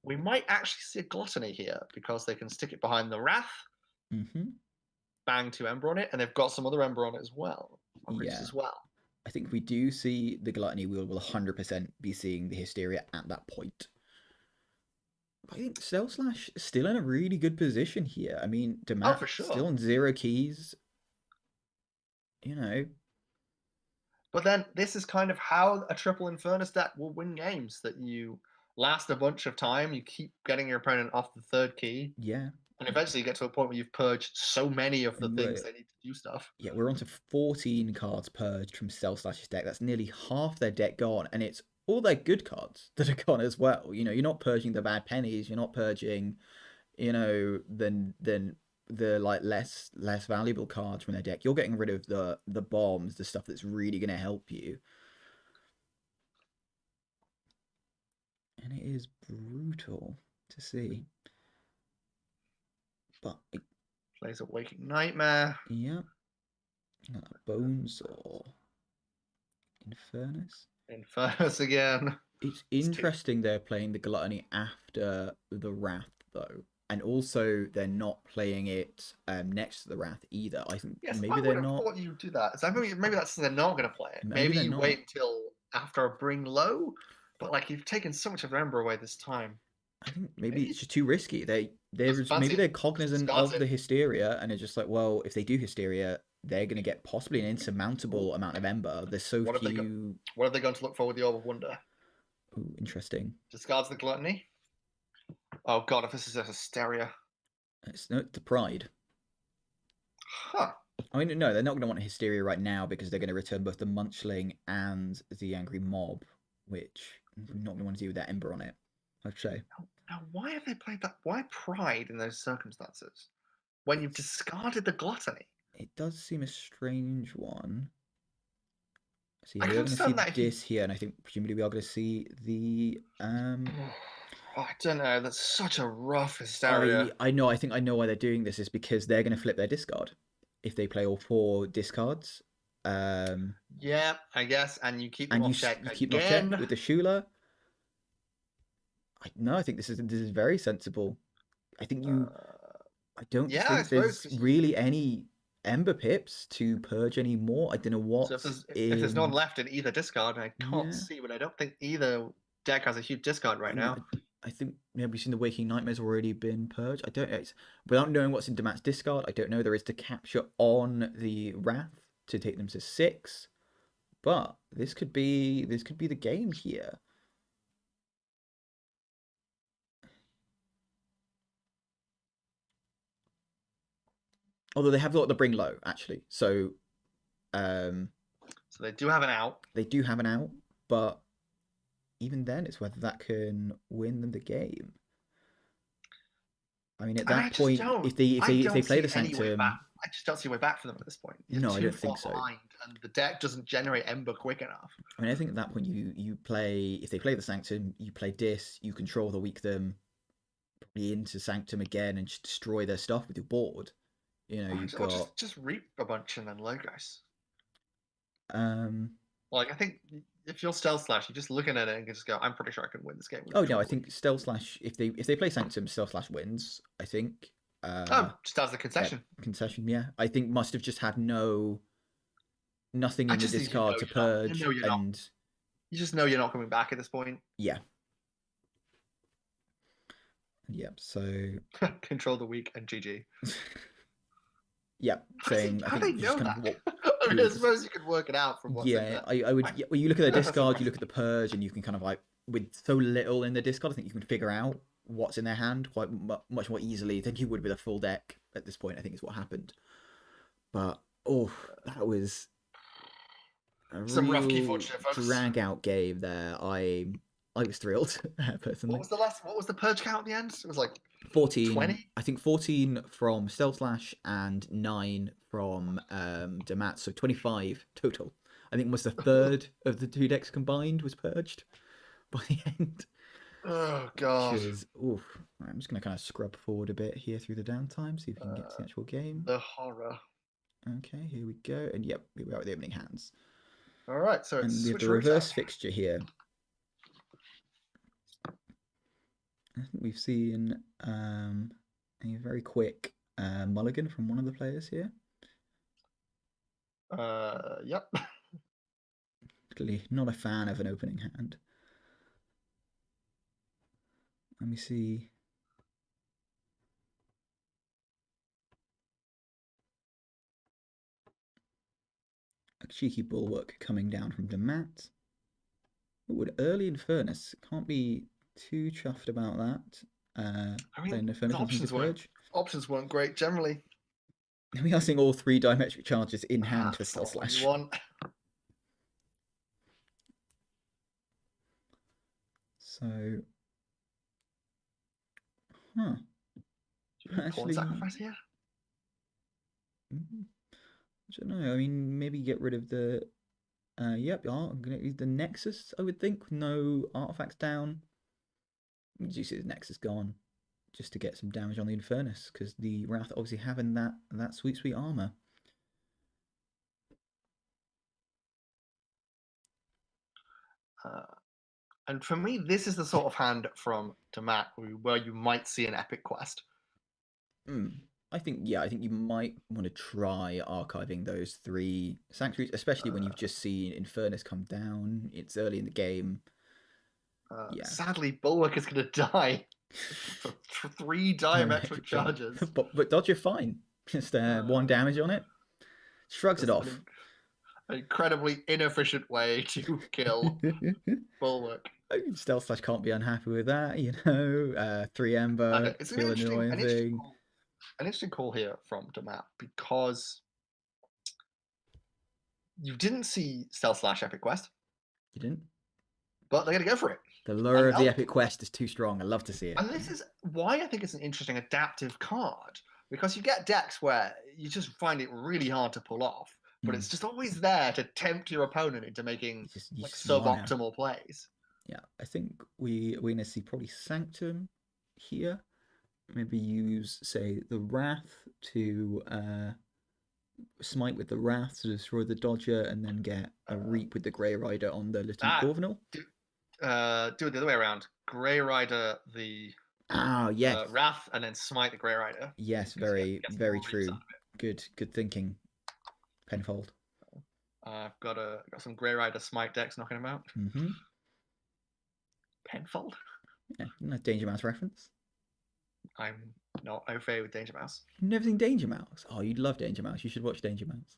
we might actually see a Gluttony here, because they can stick it behind the Wrath, bang 2 Ember on it, and they've got some other Ember on it as well. As well. I think if we do see the Gluttony, we will 100% be seeing the Hysteria at that point. I think StealthSlash is still in a really good position here. I mean, Dammat still on 0 keys. You know. But then this is kind of how a triple Infernus deck will win games. That you last a bunch of time, you keep getting your opponent off the 3rd key. Yeah. And eventually you get to a point where you've purged so many of the things they need to do stuff. Yeah, we're on to 14 cards purged from StealthSlash's deck. That's nearly half their deck gone. And it's all their good cards that are gone as well. You know, you're not purging the bad pennies. You're not purging, you know, the like less valuable cards from their deck. You're getting rid of the bombs, the stuff that's really going to help you. And it is brutal to see. But plays a Waking Nightmare. Yeah. Bonesaw. Infernus again. It's interesting they're playing the Gluttony after the Wrath, though. And also, they're not playing it next to the Wrath either. I think maybe they're not. I thought you do that. So maybe that's they're not going to play it. Maybe you wait until after a Bring Low. But like you've taken so much of their Ember away this time. I think maybe it's just too risky. Maybe they're cognizant of the Hysteria, and it's just like, well, if they do Hysteria, they're going to get possibly an insurmountable amount of Ember. There's so few. What are they going to look for with the Orb of Wonder? Ooh, interesting. Discards the Gluttony. Oh god, if this is a Hysteria. It's the Pride. Huh. I mean, no, they're not going to want Hysteria right now because they're going to return both the Munchling and the Angry Mob, which we're not going to want to do with that Ember on it, I'd say. Now, why have they played that? Why Pride in those circumstances? When you've discarded the Gluttony? It does seem a strange one. So I yeah, we can are going to see understand that if you. this here, and I think presumably we are going to see the I don't know. That's such a rough Hysteria. I know. I think I know why they're doing this is because they're going to flip their discard if they play all 4 discards. Yeah, I guess. And you keep them And off check you keep them off check again. with the Shula. I think this is very sensible. I think you. I don't Yeah, I think suppose. there's really any Ember pips to purge anymore. I don't know So if what's there's none in. left in either discard, I can't Yeah, see, but I don't think either deck has a huge discard right now. I think we've seen the Waking Nightmares already been purged. I don't. Without knowing what's in Dammat's discard, I don't know. There is to capture on the Wrath to take them to 6, but this could be the game here. Although they have got the bring low actually, so So they do have an out. they do have an out, but even then, it's whether that can win them the game. I mean, at that point, if they play the Sanctum, I just don't see a way back for them at this point. You're no, I too don't far think so. behind, and the deck doesn't generate Ember quick enough. I mean, I think at that point you play, if they play the Sanctum, you play Dis, you control the weak them, probably into Sanctum again and just destroy their stuff with your board. You know, you've got just reap a bunch and then Logos. um. Like I think if you're StealthSlash, you're just looking at it and can just go, "I'm pretty sure I can win this game." Oh no, I think StealthSlash. If they play Sanctum, StealthSlash wins. I think. Just as a concession. Concession, yeah. I think must have just had nothing in the discard to purge, and you just know you're not coming back at this point. Yeah. Yep. So control the weak and GG. Yeah, saying I think know that. I mean, I suppose you could work it out from what's in there. I would. Yeah, well, you look at the discard, you look at the purge, and you can kind of like with so little in the discard, I think you can figure out what's in their hand quite much more easily than you would with a full deck at this point. I think is what happened. But that was some rough key fortune, folks. Drag out game there. I was thrilled personally. What was the purge count at the end? It was like 14. 20? I think 14 from StealthSlash and 9 from Dammat, so 25 total. I think almost a third of the 2 decks combined was purged by the end. Oh god. I'm just gonna kind of scrub forward a bit here through the downtime, see if we can get to the actual game. The horror. Okay, here we go, and yep, here we are at the opening hands. All right, so and we have the reverse fixture here. I think we've seen a very quick mulligan from one of the players here. Yep. Clearly not a fan of an opening hand. Let me see. A cheeky bulwark coming down from Dammat. Would early Infernus. Can't be too chuffed about that. I mean, options weren't great generally. We are seeing all 3 diametric charges in hand for StealthSlash. So, Actually, sacrifice here. I don't know. I mean, maybe get rid of the. Yep, I'm gonna use the Nexus. I would think no artifacts down. You see the Nexus gone, just to get some damage on the Infernus, because the Wrath obviously having that sweet armor. And for me, this is the sort of hand from Dammat where you might see an epic quest. I think you might want to try archiving those 3 sanctuaries, especially when you've just seen Infernus come down. It's early in the game. Sadly, Bulwark is going to die for 3 diametric charges. But dodge, you're fine. Just 1 damage on it. Shrugs it off. An incredibly inefficient way to kill Bulwark. StealthSlash can't be unhappy with that, you know. 3 Ember, it's an interesting call here from Dammat because You didn't see StealthSlash Epic Quest, You didn't? but they're going to go for it. The lure of the Epic Quest is too strong. I love to see it. And this is why I think it's an interesting adaptive card, because you get decks where you just find it really hard to pull off, but it's just always there to tempt your opponent into making You like just wanna. suboptimal plays. Yeah, I think we're going to see probably Sanctum here. Maybe use, say, the Wrath to smite with the Wrath to destroy the Dodger, and then get a Reap with the Grey Rider on the Lieutenant Corvinal. Do it the other way around. Grey Rider the yes. Wrath, and then smite the Grey Rider. Yes, very true. Good thinking, Penfold. I've got some Grey Rider smite decks knocking them out. Penfold? Yeah, nice Danger Mouse reference. I'm not au fait with Danger Mouse. You've never seen Danger Mouse? Oh, you'd love Danger Mouse. You should watch Danger Mouse.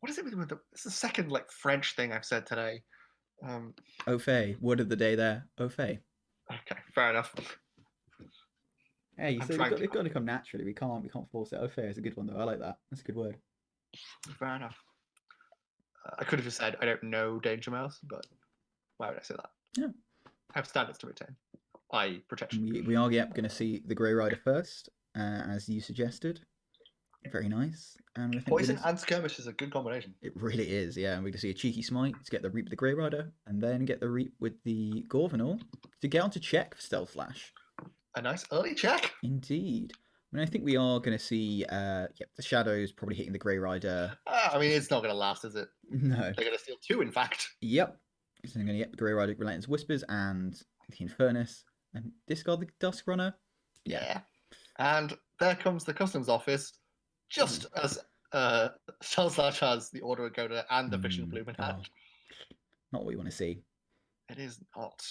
What is it with the? It's the second like French thing I've said today. Au fait. Word of the day there. Au fait. Okay, fair enough. Hey, so it's got to come naturally. We can't force it. Au fait is a good one though. I like that. That's a good word. Fair enough. I could have just said I don't know Danger Mouse, but why would I say that? Yeah. I have standards to maintain. Protection. We are going to see the Grey Rider first, as you suggested. Very nice. And I think Poison and Skirmish is a good combination. It really is, yeah. And we're going to see a cheeky smite to get the Reap with the Grey Rider, and then get the Reap with the Gorvenal to get onto check for StealthSlash. A nice early check. Indeed. I mean, I think we are going to see the Shadows probably hitting the Grey Rider. I mean, it's not going to last, is it? No. They're going to steal 2, in fact. Yep. So they're going to get the Grey Rider, Relentless Whispers, and the Infernus, and discard the Dusk Runner. Yeah. And there comes the customs office, just as StealthSlash has the Order of Coda and the Fishing Bloom in hand. Not what we want to see. It is not.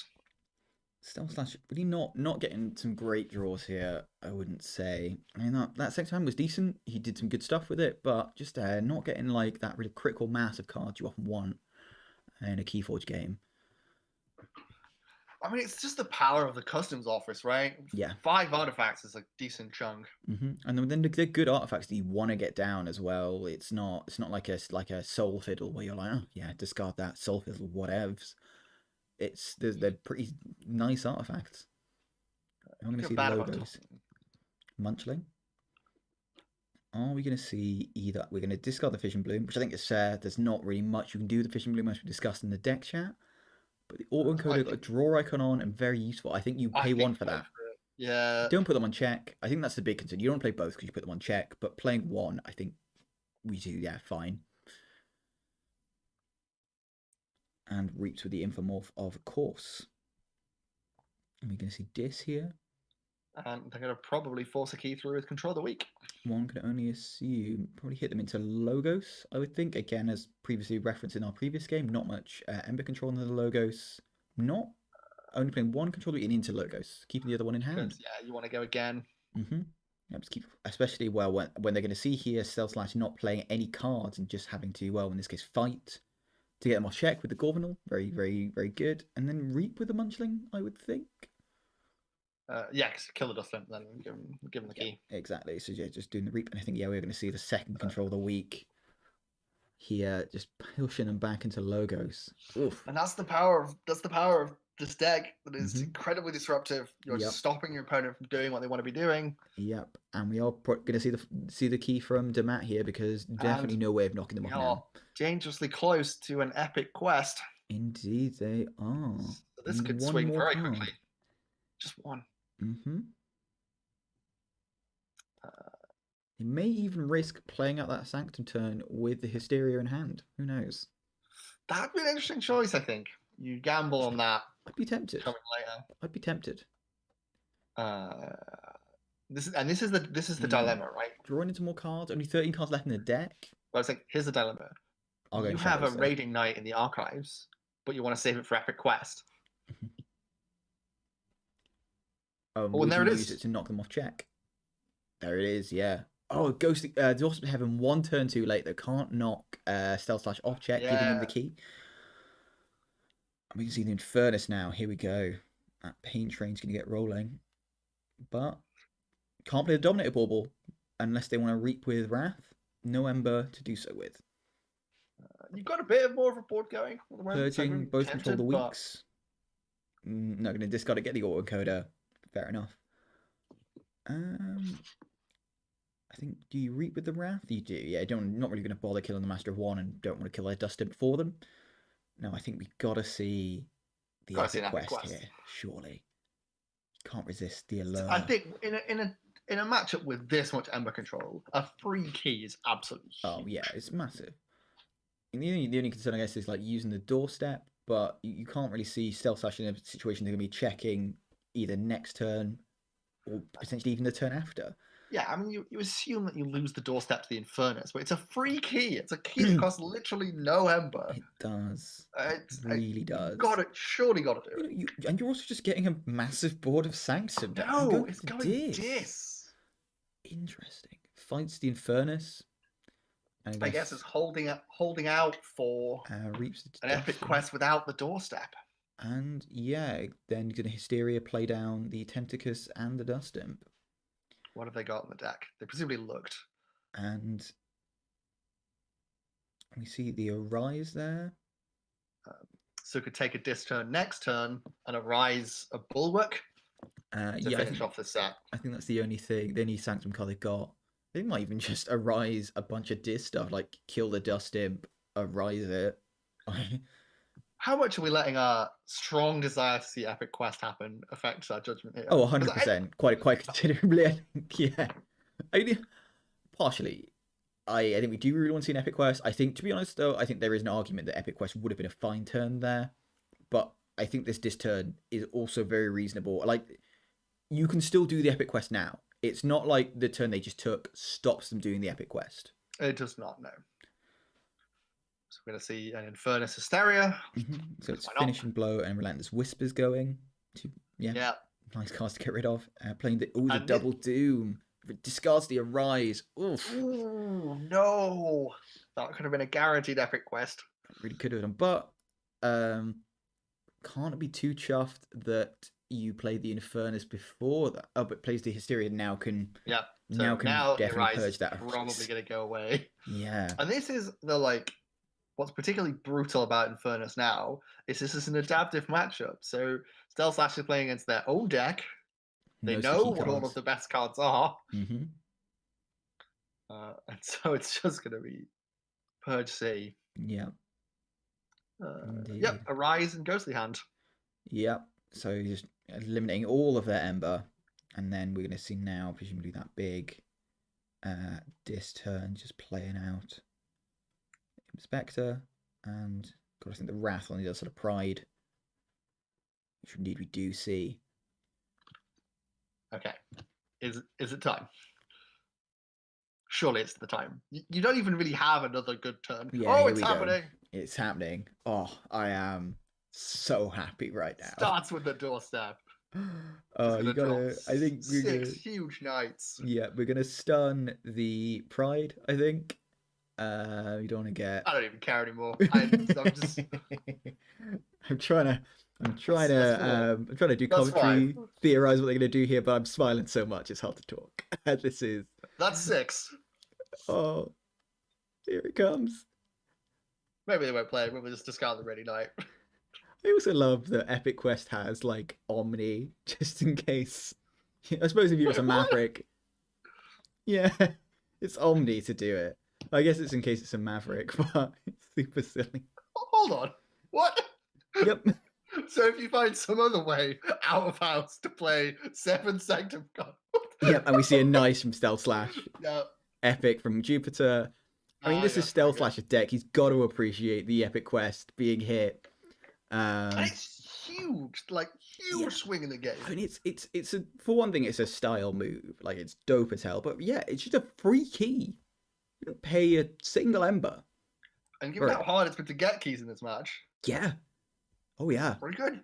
StealthSlash really not getting some great draws here, I wouldn't say. I mean, that second time was decent. He did some good stuff with it, but just not getting like that really critical mass of cards you often want in a Keyforge game. I mean, it's just the power of the customs office, right? Yeah. 5 artifacts is a decent chunk. And then they're good artifacts that you want to get down as well. It's not like a Soul Fiddle where you're like, oh yeah, discard that Soul Fiddle, whatevs. They're pretty nice artifacts. I'm going to see the logos. Munchling. Are we going to see either? We're going to discard the Fishing Bloom, which I think is fair. There's not really much you can do with the Fishing Bloom, as we discussed in the deck chat. But the auto encoder got a draw icon on and very useful. I think you pay 1 for that. Yeah. Don't put them on check. I think that's the big concern. You don't play both because you put them on check, but playing 1, I think we do, yeah, fine. And Reaps with the Infomorph, of course. And we're going to see Dis here. And they're going to probably force a key through with Control of the Week. One can only assume, probably hit them into Logos, I would think. Again, as previously referenced in our previous game, not much Ember control into the Logos. Not only playing 1 control into Logos, keeping the other one in hand. Yeah, you want to go again. Yeah, just keep, especially when they're going to see here StealthSlash not playing any cards and just having to, well, in this case, fight to get them off check with the Gorvenal. Very, very, very good. And then Reap with the Munchling, I would think. Yeah, kill the Dustling, then give him the key. Yeah, exactly. So yeah, just doing the Reap. And I think, yeah, we're going to see the second control of the week here, just pushing them back into Logos. Oof. And that's the power of this deck that is incredibly disruptive. You're just stopping your opponent from doing what they want to be doing. Yep. And we are going to see the key from Dammat here, because definitely no way of knocking them off now. Dangerously close to an epic quest. Indeed, they are. So this could swing very quickly. Just 1. He may even risk playing out that Sanctum turn with the Hysteria in hand. Who knows? That'd be an interesting choice, I think. You gamble on that. I'd be tempted. Coming later. I'd be tempted. This is the dilemma, right? Drawing into more cards. Only 13 cards left in the deck. Well, it's like, here's the dilemma. You have a Raiding Knight in the archives, but you want to save it for Epic Quest. And there it is. Use it to knock them off check. There it is, yeah. Oh, Ghost Dwarfs of Heaven 1 turn too late. They can't knock StealthSlash off check, giving them the key. And we can see the Infernus now. Here we go. That pain train's going to get rolling. But can't play the Dominator Bauble unless they want to Reap with Wrath. No Ember to do so with. You've got a bit more of a board going. Purging, both control the but... weaks. No, gonna discard it, get the autoencoder. Fair enough. I think, do you reap with the Wrath? You do, yeah. Not really going to bother killing the Master of One and don't want to kill their Dust Imp for them. No, I think we got to see the Epic Quest here, surely. Can't resist the allure. I think in a matchup with this much Ember control, a free key is absolutely huge. Oh, yeah, it's massive. And the only concern, I guess, is like using the doorstep, but you can't really see StealthSlash in a situation they're going to be checking either next turn or potentially even the turn after. Yeah, I mean, you assume that you lose the doorstep to the Infernus, but it's a free key. It's a key that costs literally no Ember. It does. It really does. Surely got to do it. And you're also just getting a massive board of Sanctum. No, it's going Dis. Interesting. Fights the Infernus. I guess it's holding out for reaps an Epic Quest without the doorstep. And yeah, then you're going to Hysteria play down the Tentacus and the Dust Imp. What have they got in the deck? They presumably looked. And we see the Arise there. So it could take a Dis turn next turn and Arise a Bulwark to finish off the set. I think that's the only thing, the only Sanctum card they got. They might even just Arise a bunch of Dis stuff, like kill the Dust Imp, Arise it. How much are we letting our strong desire to see Epic Quest happen affect our judgment here? Oh, 100%. Quite considerably, I think. Yeah. Partially. I think we do really want to see an Epic Quest. I think, to be honest, though, I think there is an argument that Epic Quest would have been a fine turn there. But I think this turn is also very reasonable. Like, you can still do the Epic Quest now. It's not like the turn they just took stops them doing the Epic Quest. It does not, no. So we're going to see an Infernus Hysteria. So it's Finishing Blow and Relentless Whispers going. Yeah. Nice cards to get rid of. Playing the Double Doom. Discards the Arise. Oof. Ooh, no. That could have been a guaranteed Epic Quest. Really could have done. But can't be too chuffed that you played the Infernus before that. Oh, but plays the Hysteria now can... Yeah. So now definitely purge that. Probably going to go away. Yeah. And this is what's particularly brutal about Infernus now is this is an adaptive matchup. So StealthSlash is playing against their own deck. They know what all of the best cards are. Mm-hmm. And so it's just going to be Purge C. Yeah. Arise and Ghostly Hand. Yep. So just eliminating all of their Ember. And then we're going to see now, presumably, that big Dis turn just playing out. Spectre, and I think the Wrath on the other side of Pride, which indeed we do see. Okay, is it time? Surely it's the time. You don't even really have another good turn. Yeah, it's happening. It's happening. Oh, I am so happy right now. Starts with the doorstep. Oh, you gotta. I think we're 6 huge knights. Yeah, we're gonna stun the Pride. I think. You don't want to get. I don't even care anymore. I'm just. I'm trying to do commentary, theorize what they're gonna do here, but I'm smiling so much it's hard to talk. That's 6. Oh, here it comes. Maybe they won't play it. Maybe we'll just discard the Ready Knight. I also love that Epic Quest has like Omni just in case. I suppose if you was a Maverick. Yeah, it's Omni to do it. I guess it's in case it's a Maverick, but it's super silly. Hold on. What? Yep. So if you find some other way out of house to play 7 Sanctum cards. Yep, and we see a nice from StealthSlash. Yep. Epic from Jupiter. I mean, this is StealthSlash's deck. He's got to appreciate the Epic Quest being hit. And it's huge, huge swing in the game. I mean, it's a, for one thing, it's a style move. Like, it's dope as hell. But yeah, it's just a free key. You don't pay a single Ember. And given how hard it's been to get keys in this match. Yeah. Oh, yeah. Pretty good.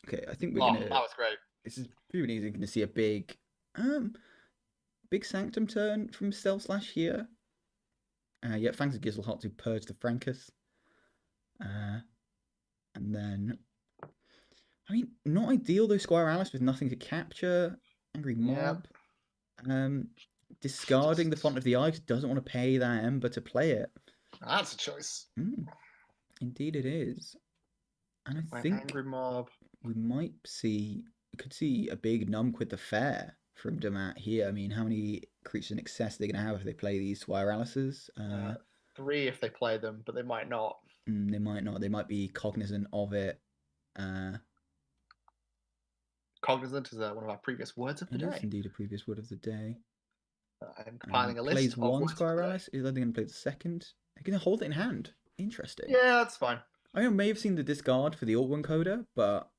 Okay, I think we're going to... that was great. This is pretty easy. You're going to see a big Sanctum turn from StealthSlash here. Yeah, thanks to Gizzlehot to purge the Frankus. And then... I mean, not ideal though, Squire Alice with nothing to capture. Angry Mob. Yep. Discarding the Font of the Eye because doesn't want to pay that Ember to play it. That's a choice. Indeed, it is. And I My think angry mob. we could see a big numb with the fair from Dammat here. I mean, how many creatures in excess are they going to have if they play these Squiralices? 3 if they play them, but they might not. They might not. They might be cognizant of it. Cognizant is one of our previous words of the It day. is indeed a previous word of the day. I'm compiling a list plays of one words of the day. Squiralice. Is they going to play the second? They're going to hold it in hand. Interesting. Yeah, that's fine. I may have seen the discard for the Alt Coda, but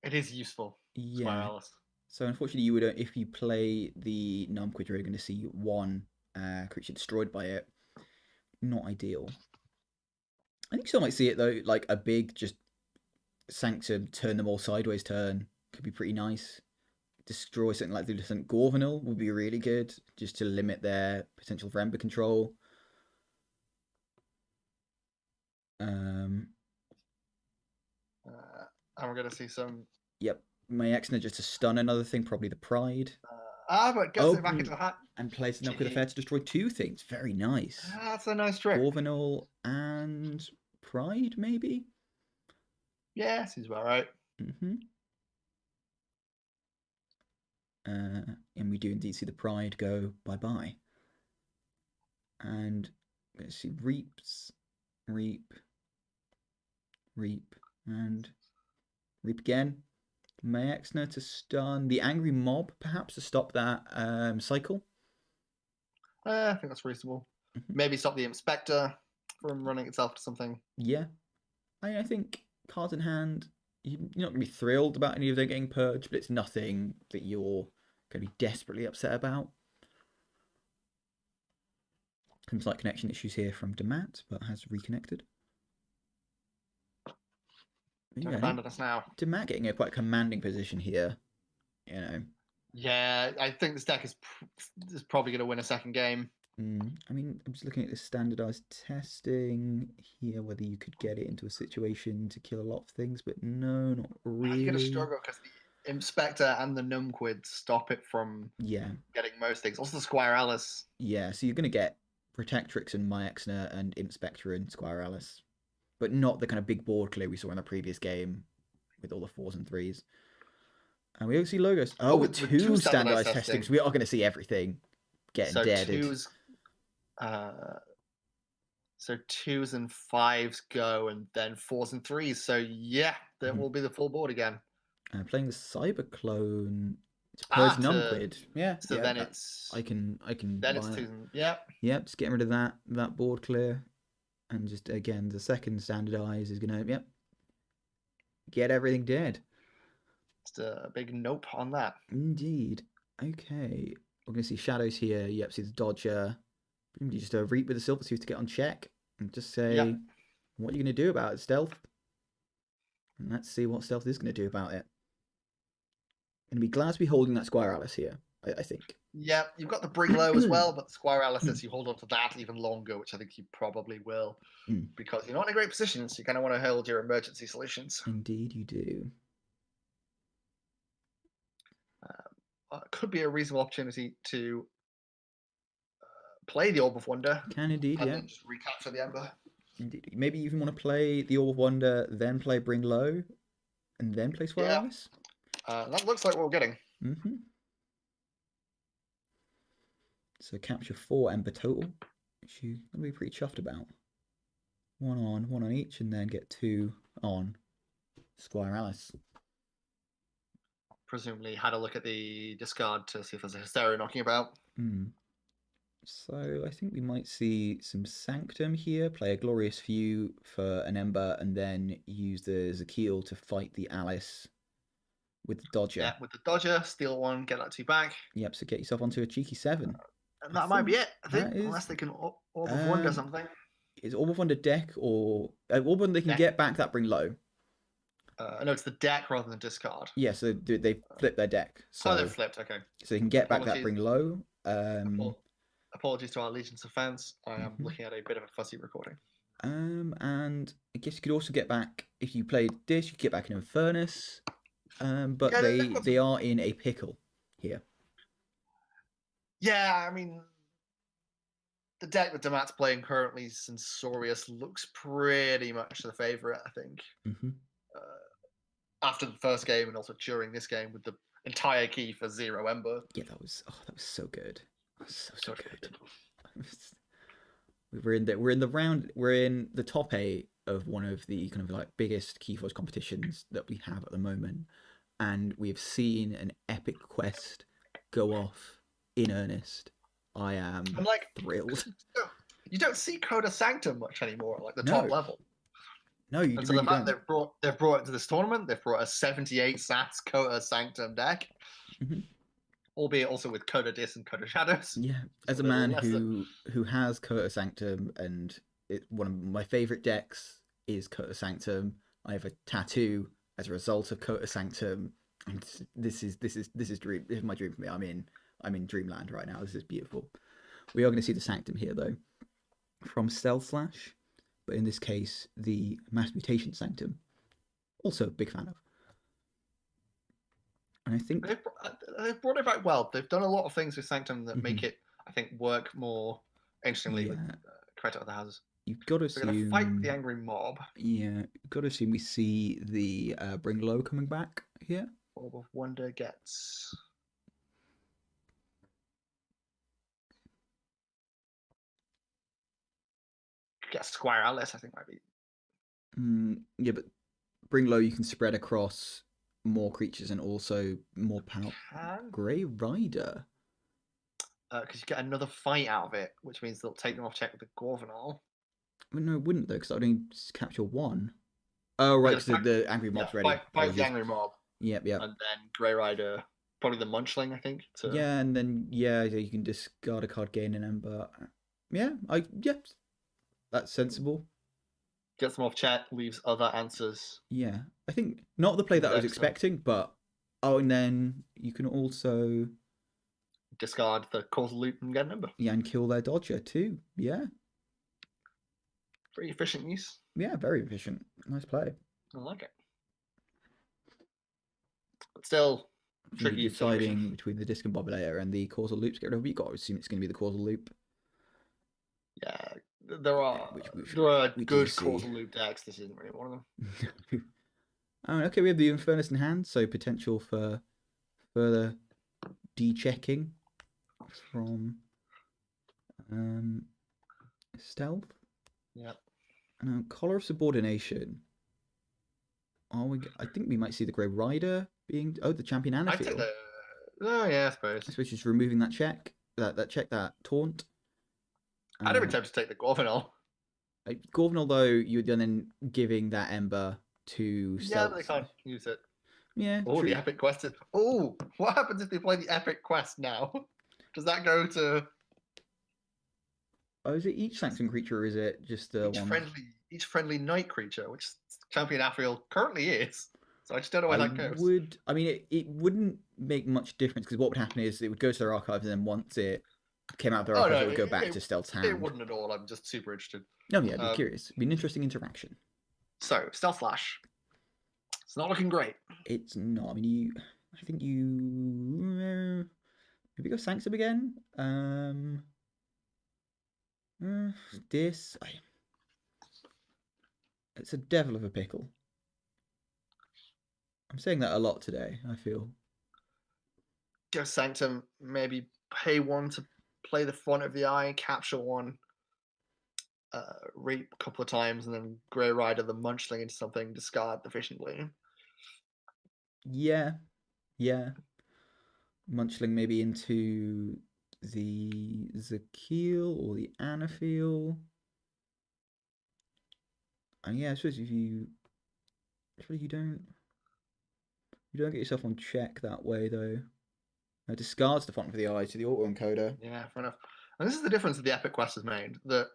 it is useful. Yeah. Squiralice. So unfortunately, you would if you play the Numquid, you're going to see one creature destroyed by it. Not ideal. I think you still might see it though, like a big just Sanctum, turn them all sideways turn could be pretty nice. Destroy something like the Lucent Gorvenal would be really good, just to limit their potential for Ember control. And we're going to see some... Yep. Mayexna just to stun another thing, probably the Pride. But gets it back into the hat. And plays the Numquid Affair to destroy 2 things. Very nice. That's a nice trick. Gorvenal and Pride, maybe? Yeah, seems about right. And we do indeed see the Pride go bye-bye. And let's see, Reap, and Reap again. Mayexna to stun the Angry Mob, perhaps, to stop that cycle. I think that's reasonable. Maybe stop the Inspector from running itself to something. Yeah. I think cards in hand, you're not going to be thrilled about any of them getting purged, but it's nothing that you're going to be desperately upset about. Some slight connection issues here from Dammat, but has reconnected. Abandon us now. Dammat getting a quite commanding position here, you know. Yeah, I think this deck is probably going to win a second game. I mean, I'm just looking at the standardized testing here, whether you could get it into a situation to kill a lot of things, but no, not really. You're going to struggle because the Inspector and the Numquid stop it from getting most things. Also the Squiralice. Yeah, so you're going to get Protectrix and Mayexna and Inspector and Squiralice, but not the kind of big board clear we saw in the previous game with all the 4s and 3s. And we also see logos. With two standardized testings, we are going to see everything getting deaded. So 2s and 5s go, and then 4s and 3s. So yeah, there will be the full board again. Playing the Cyberclone to purge Numquid. Yeah. So then it's I can. Then it's 2s. Yep. Just getting rid of that board clear, and just again the second standardize is gonna get everything dead. Just a big nope on that. Indeed. Okay. We're gonna see shadows here. Yep. See the Dodger. Just a Reap with a Silver Tooth to get on check and just say, what are you going to do about it, Stealth? And let's see what Stealth is going to do about it. Going to be glad to be holding that Squiralice here, I think. Yeah, you've got the Bring Low as well, but the Squiralice says you hold on to that even longer, which I think you probably will, because you're not in a great position, so you kind of want to hold your emergency solutions. Indeed, you do. Could be a reasonable opportunity to play the Orb of Wonder. Can indeed, and then just recapture the Ember. Indeed. Maybe you even want to play the Orb of Wonder, then play Bring Low, and then play Squiralice? That looks like what we're getting. So capture 4 Ember total, which you're going to be pretty chuffed about. 1 on each, and then get 2 on Squiralice. Presumably had a look at the discard to see if there's a Hysteria knocking about. So I think we might see some Sanctum here, play a Glorious Few for an Ember, and then use the Zakiel to fight the Alice with the Dodger. Yeah, with the Dodger, steal 1, get that 2 back. Yep, so get yourself onto a cheeky 7. And that might be it, I think, unless they can Orb of Wonder something. Is Orb of Wonder deck, or Orb of Wonder they can get back that Bring Low? No, it's the deck rather than discard. Yeah, so they flip their deck. So, they've flipped, okay. So they can get back that Bring Low. Apologies to our legions of fans. I am looking at a bit of a fuzzy recording. And I guess you could also get back, if you played this, you could get back an Infernus. But they are in a pickle here. Yeah, I mean, the deck that Dammat's playing currently, Censorious, looks pretty much the favorite, I think. Mm-hmm. After the first game and also during this game with the entire key for 0 Ember. Yeah, that was so good. That was so good. We're in the top 8 of one of the kind of like biggest Keyforge competitions that we have at the moment, and we've seen an epic quest go off in earnest. I am thrilled. You don't see Coda Sanctum much anymore, like the top level. No, you and really so the fact don't. they've brought it to this tournament, they've brought a 78 sats Coda Sanctum deck, albeit also with Coda Dis and Coda Shadows. Yeah, as a man who has Coda Sanctum, and one of my favorite decks is Coda Sanctum. I have a tattoo as a result of Coda Sanctum, and this is my dream for me. I'm in dreamland right now. This is beautiful. We are going to see the Sanctum here though, from StealthSlash, but in this case the Mass Mutation Sanctum. Also a big fan of. And I think they've brought it back well. They've done a lot of things with Sanctum that make it, I think, work more interestingly with credit of the houses. You've got to assume fight the angry mob. Yeah, you've got to assume we see the Bring Low coming back here. Orb of Wonder gets Squire Atlas, I think might be. Yeah, but Bring Low you can spread across more creatures and also more power. Grey Rider. Because you get another fight out of it, which means they'll take them off check with the Gorvenal. Well, no, it wouldn't though, because I'd only capture 1. Oh, right, because the angry mob's ready. Fight the angry mob. Yep. And then Grey Rider, probably the Munchling, I think. Yeah, and then you can discard a card, gain an Ember. Yeah, that's sensible. Gets them off check, leaves other answers. Yeah, I think not the play that I was expecting, but and then you can also discard the Causal Loop and get a number. Yeah, and kill their Dodger too. Yeah. Pretty efficient use. Yeah, very efficient. Nice play. I like it. But still tricky. Deciding between the Discombobulator and the Causal Loops. You've got to assume it's going to be the Causal Loop. Yeah, there are good Causal Loop decks. This isn't really one of them. Okay, we have the Infernus in hand, so potential for further de-checking from Stealth. Yeah. Collar of Subordination. I think we might see the Grey Rider being the Champion Anafiel. I suppose. Which is removing that check, that taunt. I'd have been tempted to take the Gorvenal. Gorvenal, though, you're then giving that Ember to Stealth. Yeah, but they can't use it. Yeah. Oh, the Epic Quest. What happens if they play the Epic Quest now? Does that go to? Oh, is it each Sanctum creature, or is it just each friendly night creature, which Champion Anafiel currently is? So I just don't know where that goes. It wouldn't make much difference, because what would happen is it would go to their archives, and then once it came out of their archives, it would go back to Stealth's hand. It wouldn't at all. I'm just super interested. No, yeah, I'd be curious. It'd be an interesting interaction. So, StealthSlash. It's not looking great. It's not. I think maybe go Sanctum again. It's a devil of a pickle. I'm saying that a lot today, I feel. Go Sanctum, maybe pay 1 to play the front of the eye, capture 1, rape a couple of times, and then Grey Rider the Munchling into something, discard the Fishing Blade. Yeah. Munchling maybe into the Zakil or the Anafiel. And I suppose if you don't get yourself on check that way though. Discards the font for the eye to the auto encoder. Yeah, fair enough. And this is the difference that the Epic Quest has made. That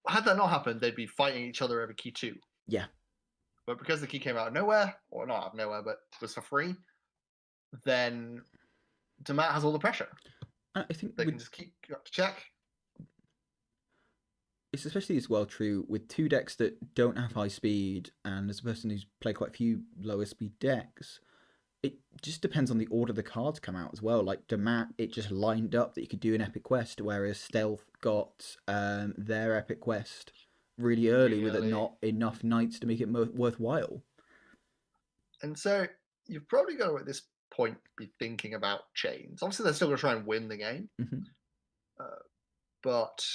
had that not happened, they'd be fighting each other over key 2. Yeah. But because the key came out of nowhere, or not out of nowhere, but was for free, then Dammat has all the pressure. I think they can just keep up to check. It's especially as well true with 2 decks that don't have high speed, and as a person who's played quite a few lower speed decks, it just depends on the order the cards come out as well. Like Dammat, it just lined up that you could do an epic quest, whereas Stealth got their epic quest really early with it Really. not enough knights to make it worthwhile. And so you've probably got to at this point be thinking about chains. Obviously, they're still going to try and win the game, but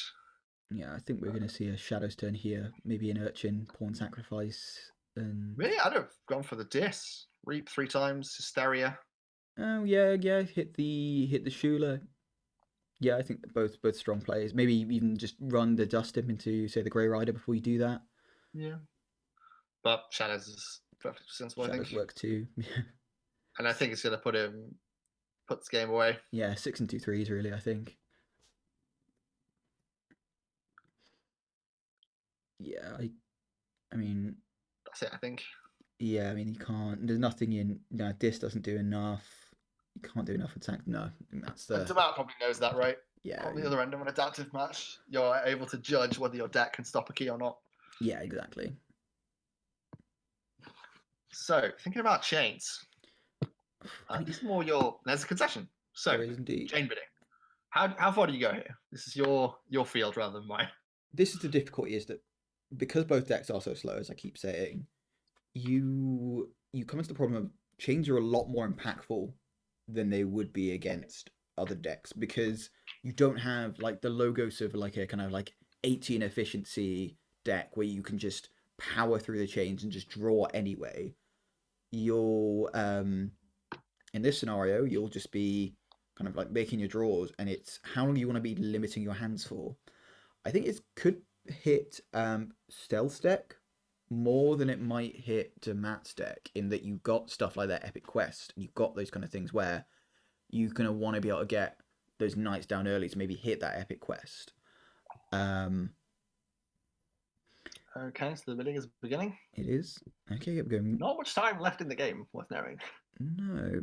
Yeah, I think we're going to see a Shadow's turn here. Maybe an Urchin, Pawn Sacrifice, and... me, I'd have gone for the Dis. Reap 3 times, Hysteria. Oh, yeah, hit the Shula. Yeah, I think both strong players. Maybe even just run the Dust Imp into, say, the Grey Rider before you do that. Yeah. But Shadows is perfectly sensible, I think. Shadows work too. And I think it's going to put this game away. Yeah, 6 and 2 3s, really, I think. Yeah, I mean... That's it, I think. Yeah, I mean, you can't... There's nothing in... No, Dis doesn't do enough. You can't do enough attack. No, I think that's the... And Dammat probably knows that, right? Yeah. On the other end of an adaptive match, you're able to judge whether your deck can stop a key or not. Yeah, exactly. So, thinking about chains. This is more there's a concession. So, there is indeed. chain bidding. How far do you go here? This is your field rather than mine. This is the difficulty, is that because both decks are so slow, as I keep saying, you come into the problem of chains are a lot more impactful than they would be against other decks, because you don't have like the logos of like a kind of like 18 efficiency deck where you can just power through the chains and just draw anyway. You'll in this scenario, you'll just be kind of like making your draws, and it's how long you want to be limiting your hands for. I think it could hit Stealth's deck more than it might hit Dammat's deck, in that you've got stuff like that Epic Quest, and you've got those kind of things where you're going to want to be able to get those knights down early to maybe hit that Epic Quest. Okay, so the bidding is beginning. It is. Okay, keep going. Not much time left in the game, worth knowing. No,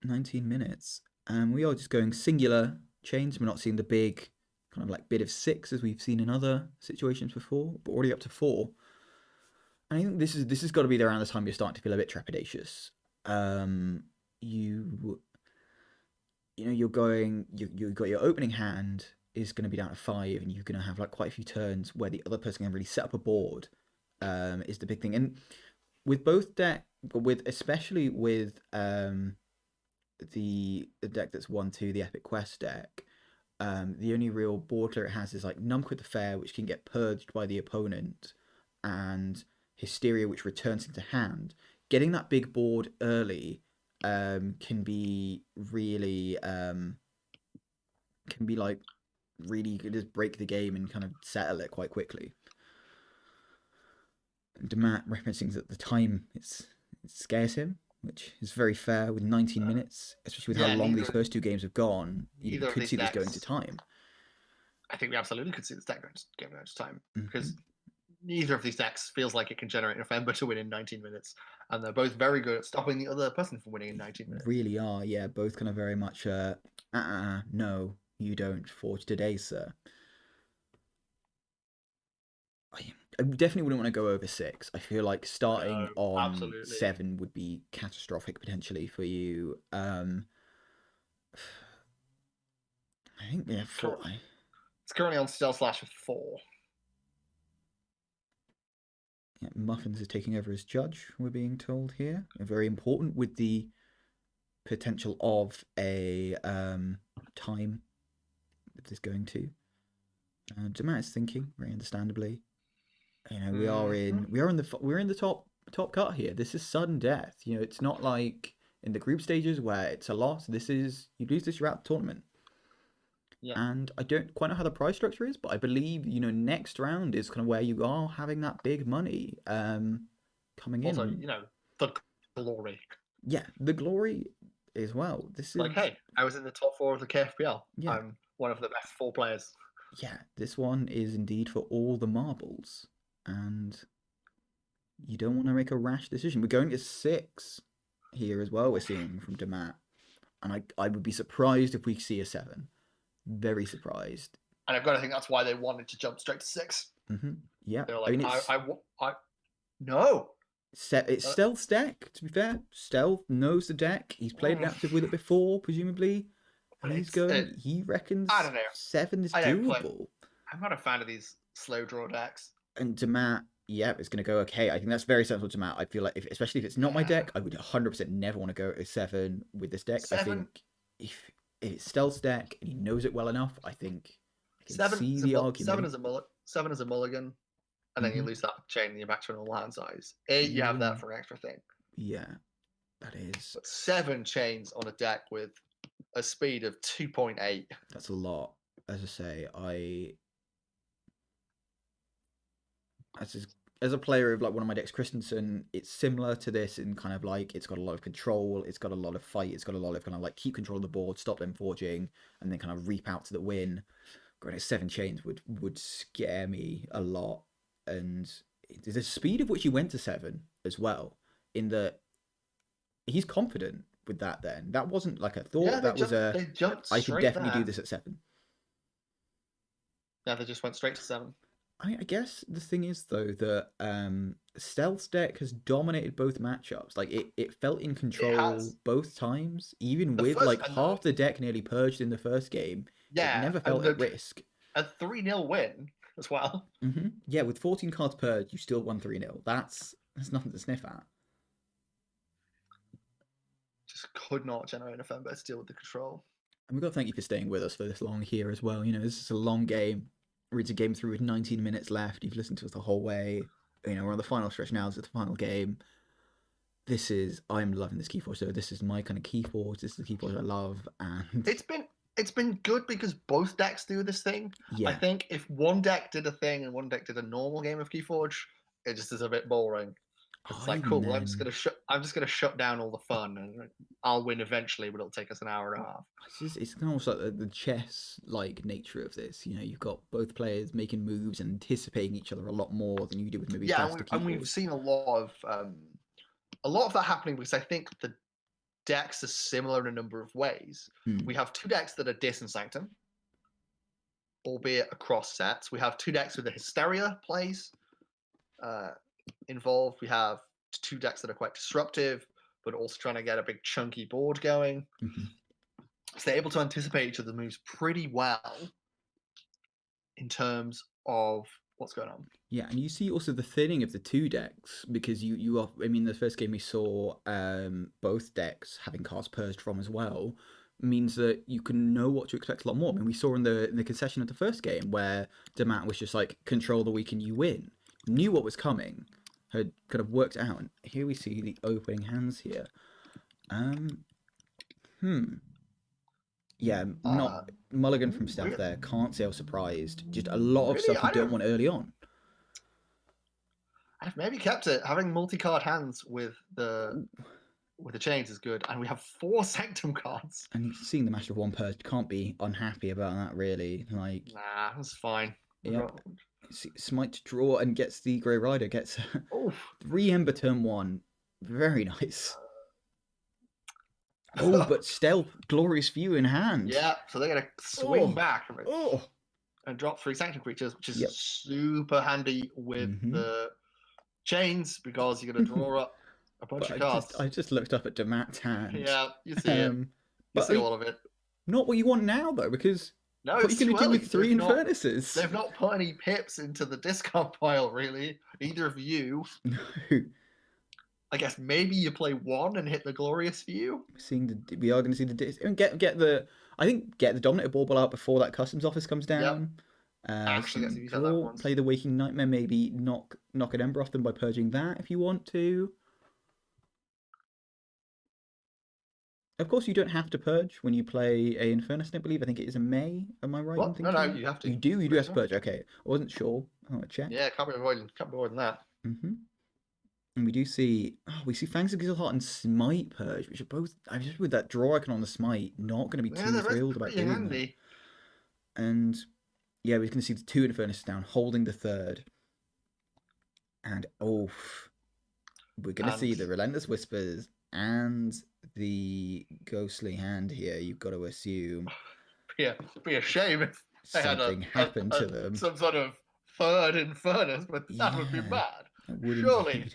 19 minutes. We are just going singular chains. We're not seeing the big kind of like bid of 6 as we've seen in other situations before, but already up to 4. And I think this has got to be around the time you're starting to feel a bit trepidatious. You've got your opening hand is going to be down to 5, and you're going to have like quite a few turns where the other person can really set up a board. Is the big thing, and with both deck, but especially with the deck that's 1-2, the Epic Quest deck. The only real board clear it has is like Numquid the Fair, which can get purged by the opponent, and Hysteria, which returns into hand. Getting that big board early can be really just break the game and kind of settle it quite quickly. Dammat referencing that the time it scares him, which is very fair with 19 minutes, especially with how long these first 2 games have gone. You could see this going to time. I think we absolutely could see this deck going to time, because neither of these decks feels like it can generate enough Ember to win in 19 minutes, and they're both very good at stopping the other person from winning in 19 minutes. Really are, yeah. Both kind of very much, no, you don't forge today, sir. I definitely wouldn't want to go over 6. I feel like starting on absolutely. 7 would be catastrophic potentially for you. I think we have 4. It's currently on StealthSlash with 4. Yeah, Muffins is taking over as judge, we're being told here. Very important with the potential of a time that this going to. Dammat is thinking, very understandably. We're in the top cut here. This is sudden death. It's not like in the group stages where it's a loss. This is, you lose this, you're out of the tournament. Yeah. And I don't quite know how the prize structure is, but I believe next round is kind of where you are having that big money coming in. Also, the glory. Yeah, the glory as well. This is like, hey, I was in the top 4 of the KFPL. Yeah. I'm one of the best 4 players. Yeah, this one is indeed for all the marbles, and you don't want to make a rash decision. We're going to 6 here as well. We're seeing from Dammat, and I would be surprised if we see a 7. Very surprised. And I've got to think that's why they wanted to jump straight to 6. Yeah, They're like, no. It's Stealth's deck, to be fair. Stealth knows the deck. He's played adaptive with it before, presumably. And But he I reckons don't know. 7 is I don't play. doable. I'm not a fan of these slow draw decks. And Dammat, yeah, it's going to go okay. I think that's very sensible to Dammat. I feel like, especially if it's not my Yeah. deck, I would 100% never want to go a 7 with this deck. I 7, think if it's Stealth's deck and he knows it well enough, I think I can 7 see is the a 7 argument. is a mulligan. 7 is a mulligan, and then you lose that chain and you're back to a normal hand size. 8, you have that for an extra thing. Yeah, that is. But 7 chains on a deck with a speed of 2.8. That's a lot. As I say, as a player of like one of my decks, Christensen, it's similar to this in kind of like it's got a lot of control, it's got a lot of fight, it's got a lot of kind of like keep control of the board, stop them forging, and then kind of reap out to the win. Going at 7 chains would scare me a lot, and the speed of which he went to 7 as well. In that he's confident with that. Then that wasn't like a thought. Yeah, that was they jumped I could definitely there. do this at 7. Yeah, they just went straight to 7. I guess the thing is though that Stealth's deck has dominated both matchups. Like it felt in control both times, even with like half the deck nearly purged in the first game. Yeah, it never felt at risk. A 3-0 win as well. Yeah, with 14 cards purged, you still won 3-0. That's nothing to sniff at. Just could not generate enough ember to deal with the control. And we've got to thank you for staying with us for this long here as well. You know, this is a long game. We're into game 3 with 19 minutes left. You've listened to us the whole way. You know, we're on the final stretch now. This is the final game. I'm loving this Keyforge. So this is my kind of Keyforge. This is the Keyforge I love. And it's been good because both decks do this thing. Yeah. I think if one deck did a thing and one deck did a normal game of Keyforge, it just is a bit boring. It's like, cool, well, I'm just gonna shut down all the fun and I'll win eventually, but it'll take us an hour and a half. It's almost like the chess-like nature of this. You know, you've got both players making moves and anticipating each other a lot more than you do with maybe faster and we've seen a lot of that happening because I think the decks are similar in a number of ways. We have 2 decks that are Dis and Sanctum, albeit across sets. We have 2 decks with the Hysteria plays involved. We have 2 decks that are quite disruptive, but also trying to get a big chunky board going. So they're able to anticipate each other's moves pretty well in terms of what's going on. Yeah, and you see also the thinning of the 2 decks because I mean, the first game we saw both decks having cards purged from as well means that you can know what to expect a lot more. I mean, we saw in the concession of the first game where Dammat was just like, control the weak and you win. Knew what was coming, had kind of worked out. And here we see the opening hands here. Yeah, not mulligan from Stealth there. Can't say I was surprised. Just a lot of stuff you don't want early on. I've maybe kept it. Having multi-card hands with the chains is good, and we have 4 Sanctum cards. And seeing the Master of 1 purged, can't be unhappy about that really. Like, nah, that's fine. Yeah. Smite to draw and gets the Grey Rider. Gets 3 Ember turn 1. Very nice. Oh, but Stealth, Glorious View in hand. Yeah, so they're going to swing back and drop 3 Sanctum creatures, which is super handy with the chains because you're going to draw up a bunch of cards. I just looked up at Dammat's hand. Yeah, you see it. You see all of it. Not what you want now, though, because what are you going to do with 3 Infernuses? They've not put any pips into the discard pile, really. Either of you. No. I guess maybe you play 1 and hit the Glorious View. We are going to see the get the Dominator Bauble out before that Customs Office comes down. Actually, play the Waking Nightmare. Maybe knock an Ember off them by purging that if you want to. Of course, you don't have to purge when you play a Infernus. I believe. I think it is a May. Am I right? What? No, you have to. You do have to purge. Okay, I wasn't sure. I'll check. Yeah, can't be avoiding that. And we see Fangs of Gizzelheart and Smite purge, which are both. I'm just with that draw icon on the Smite, not going to be too thrilled about doing handy. That. And yeah, we're going to see the 2 Infernus down, holding the 3rd. And we're going to see the Relentless Whispers and the Ghostly Hand here. You've got to assume. Yeah, it'd be a shame if something happened to them. Some sort of 3rd Infernus, but that would be bad. Surely.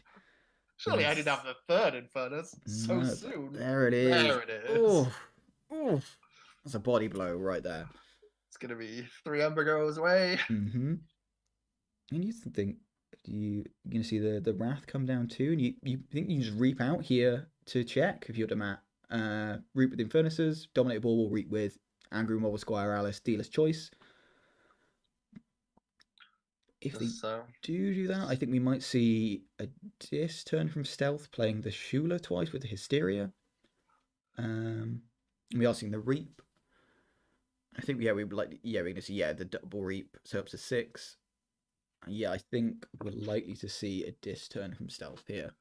Surely I didn't have the third Infernus so No, but soon. there it is. There it is. Oh, oh, that's a body blow right there. It's gonna be 3 Ember goes away. Mm-hmm. And you think you're gonna see the wrath come down too, and you think you can just reap out here to check if you're Dammat. Reap with Infernuses, Dominate Ball will reap with Angry Mob, Squire Alice, Dealer's Choice. If they do that, I think we might see a Dis turn from Stealth playing the Shula twice with the Hysteria. We are seeing the Reap. I think we're gonna see the double Reap, so up to 6. Yeah, I think we're likely to see a Dis turn from Stealth here.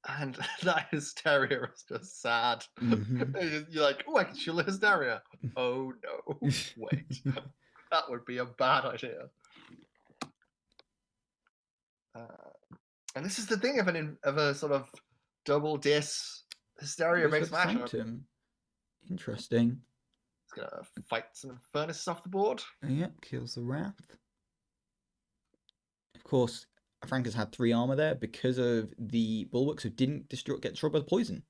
And that Hysteria is just sad. Mm-hmm. You're like, oh, I can Shula Hysteria. Oh no, wait. That would be a bad idea. And this is the thing of a sort of double Dis Hysteria based matchup. Interesting. It's gonna fight some Infernus off the board. Yep, kills the Wrath. Of course, Frank has had 3 armor there because of the bulwarks, who didn't get destroyed by the poison,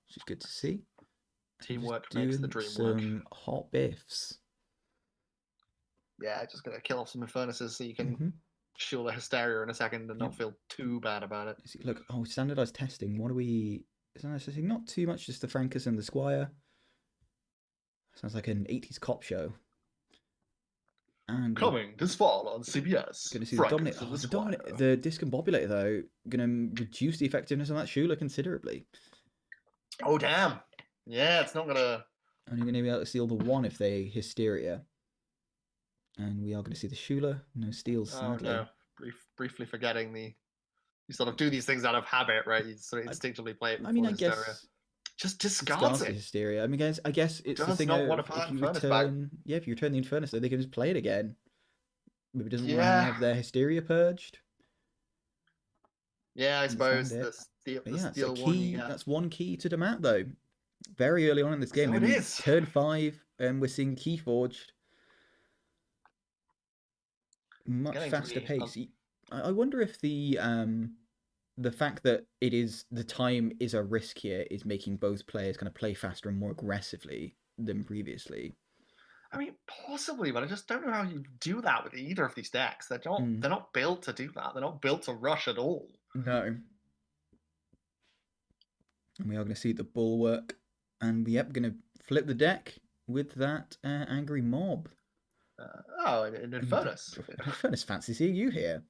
which is good to see. Teamwork makes the dream work. Some hot biffs. Yeah, just gonna kill off some Infernuses so you can shield the Hysteria in a second and not feel too bad about it. Look, standardized testing. What are we? Standardized testing? Not too much. Just the Frankus and the Squire. Sounds like an 80s cop show. And coming this fall on CBS. Going to see the Discombobulator, though, going to reduce the effectiveness on that Shula considerably. Oh, damn. Yeah, it's not going to... Only going to be able to steal the 1 if they Hysteria. And we are going to see the Shula. No steals, sadly. Oh, no. Briefly forgetting the... You sort of do these things out of habit, right? You sort of instinctively play it. I mean, I Hysteria. guess... Just discards it. Hysteria. I mean, I guess it's the thing of if you return the Infernus, though, they can just play it again. Maybe doesn't want to have their Hysteria purged. Yeah, I suppose the steal key. That's one key to Dammat, though. Very early on in this game, it is. Turn 5, and we're seeing key forged. Much faster pace. I wonder if the fact that the time is a risk here is making both players kind of play faster and more aggressively than previously. I mean, possibly, but I just don't know how you do that with either of these decks. They're not built to do that. They're not built to rush at all. No. And we are going to see the Bulwark, and we're going to flip the deck with that Angry Mob. An Infernus. Infernus, fancy seeing you here.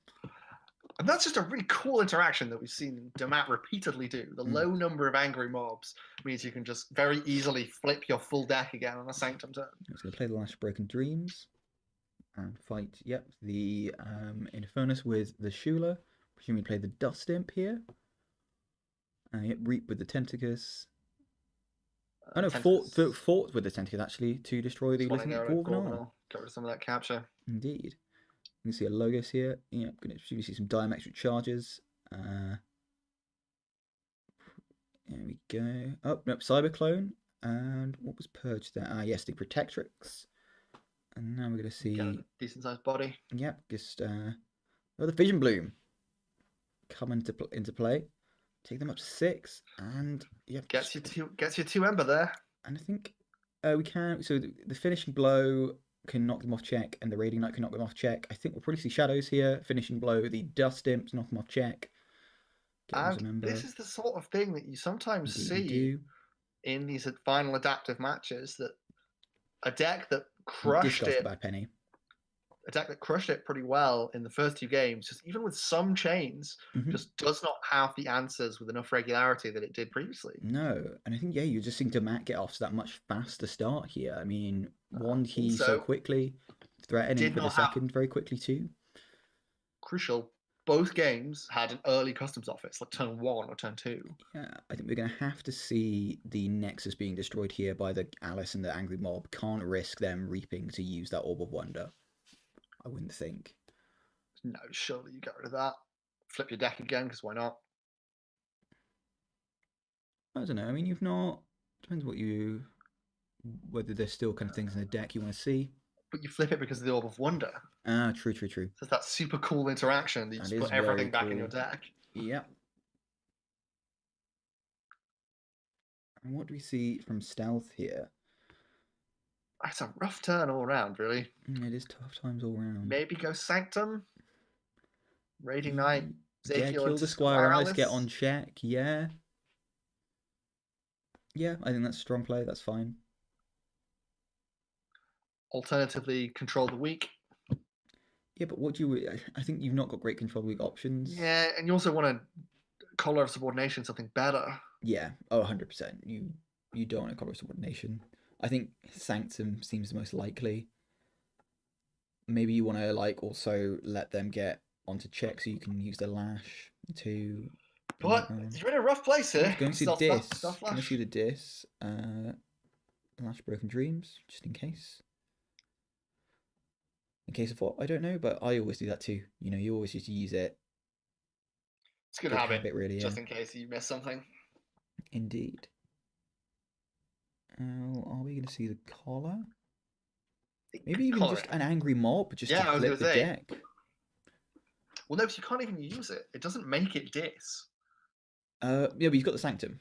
And that's just a really cool interaction that we've seen Dammat repeatedly do. The low number of angry mobs means you can just very easily flip your full deck again on a Sanctum turn. He's going to play the Lash Broken Dreams and fight, the Infernus with the Shula. Presumably play the Dust Imp here. Reap with the Tentacus. Fought with the Tentacus, actually, to destroy the Gorgonal. Get rid of some of that capture. Indeed. You can see a Logos here. Going to see some diametric charges. There we go. Oh, nope, Cyberclone. And what was purged there? Yes, the Protectrix. And now we're going to see... Got a decent sized body. Yep, just... the Vision Bloom come into play. Take them up to 6. And... Yep. Gets you 2 Ember there. And I think we can... So the Finishing Blow... can knock them off check, and the Radiant Knight can knock them off check. I think we'll probably see Shadows here. Finishing Blow, the Dust Imps knock them off check. And this is the sort of thing that you sometimes see in these final adaptive matches, that a deck that crushed it by Penny. A deck that crushed it pretty well in the first 2 games, just even with some chains, just does not have the answers with enough regularity that it did previously. No, and I think you're just seeing Dammat get off to that much faster start here. I mean, 1 key so quickly, threatening for the second very quickly too. Crucial. Both games had an early customs office, like turn 1 or turn 2. Yeah, I think we're going to have to see the Nexus being destroyed here by the Alice and the Angry Mob. Can't risk them reaping to use that Orb of Wonder. I wouldn't think. No, surely you get rid of that. Flip your deck again, because why not? I don't know. I mean, you've not... Depends whether there's still kind of things in the deck you want to see. But you flip it because of the Orb of Wonder. True. So it's that super cool interaction that you just put everything back in your deck. Yep. And what do we see from Stealth here? It's a rough turn all around, really. It is tough times all round. Maybe go Sanctum. Raiding Knight. Yeah, Ezekiel kill into the Squire Squire Alice, get Alice. on check. Yeah. Yeah, I think that's a strong play. That's fine. Alternatively, control the weak. Yeah, but what do you... I think you've not got great control weak options. Yeah, and you also want to collar of subordination something better. Yeah. Oh, 100%. You don't want a collar of subordination. I think Sanctum seems the most likely. Maybe you want to like also let them get onto check so you can use the lash to bring But that round. you're in a rough place here. Go and see the Stealth dis. Go and see Flash. the dis. Lash Broken Dreams, just in case. In case of what, I don't know, but I always do that too. You know, you always used to use it. It's a good Good habit, really, yeah. just in case you miss something. Indeed. Are we going to see the collar? Maybe even just an angry mob, just to flip the deck. Well, no, because you can't even use it. It doesn't make it dis. Yeah, but you've got the Sanctum.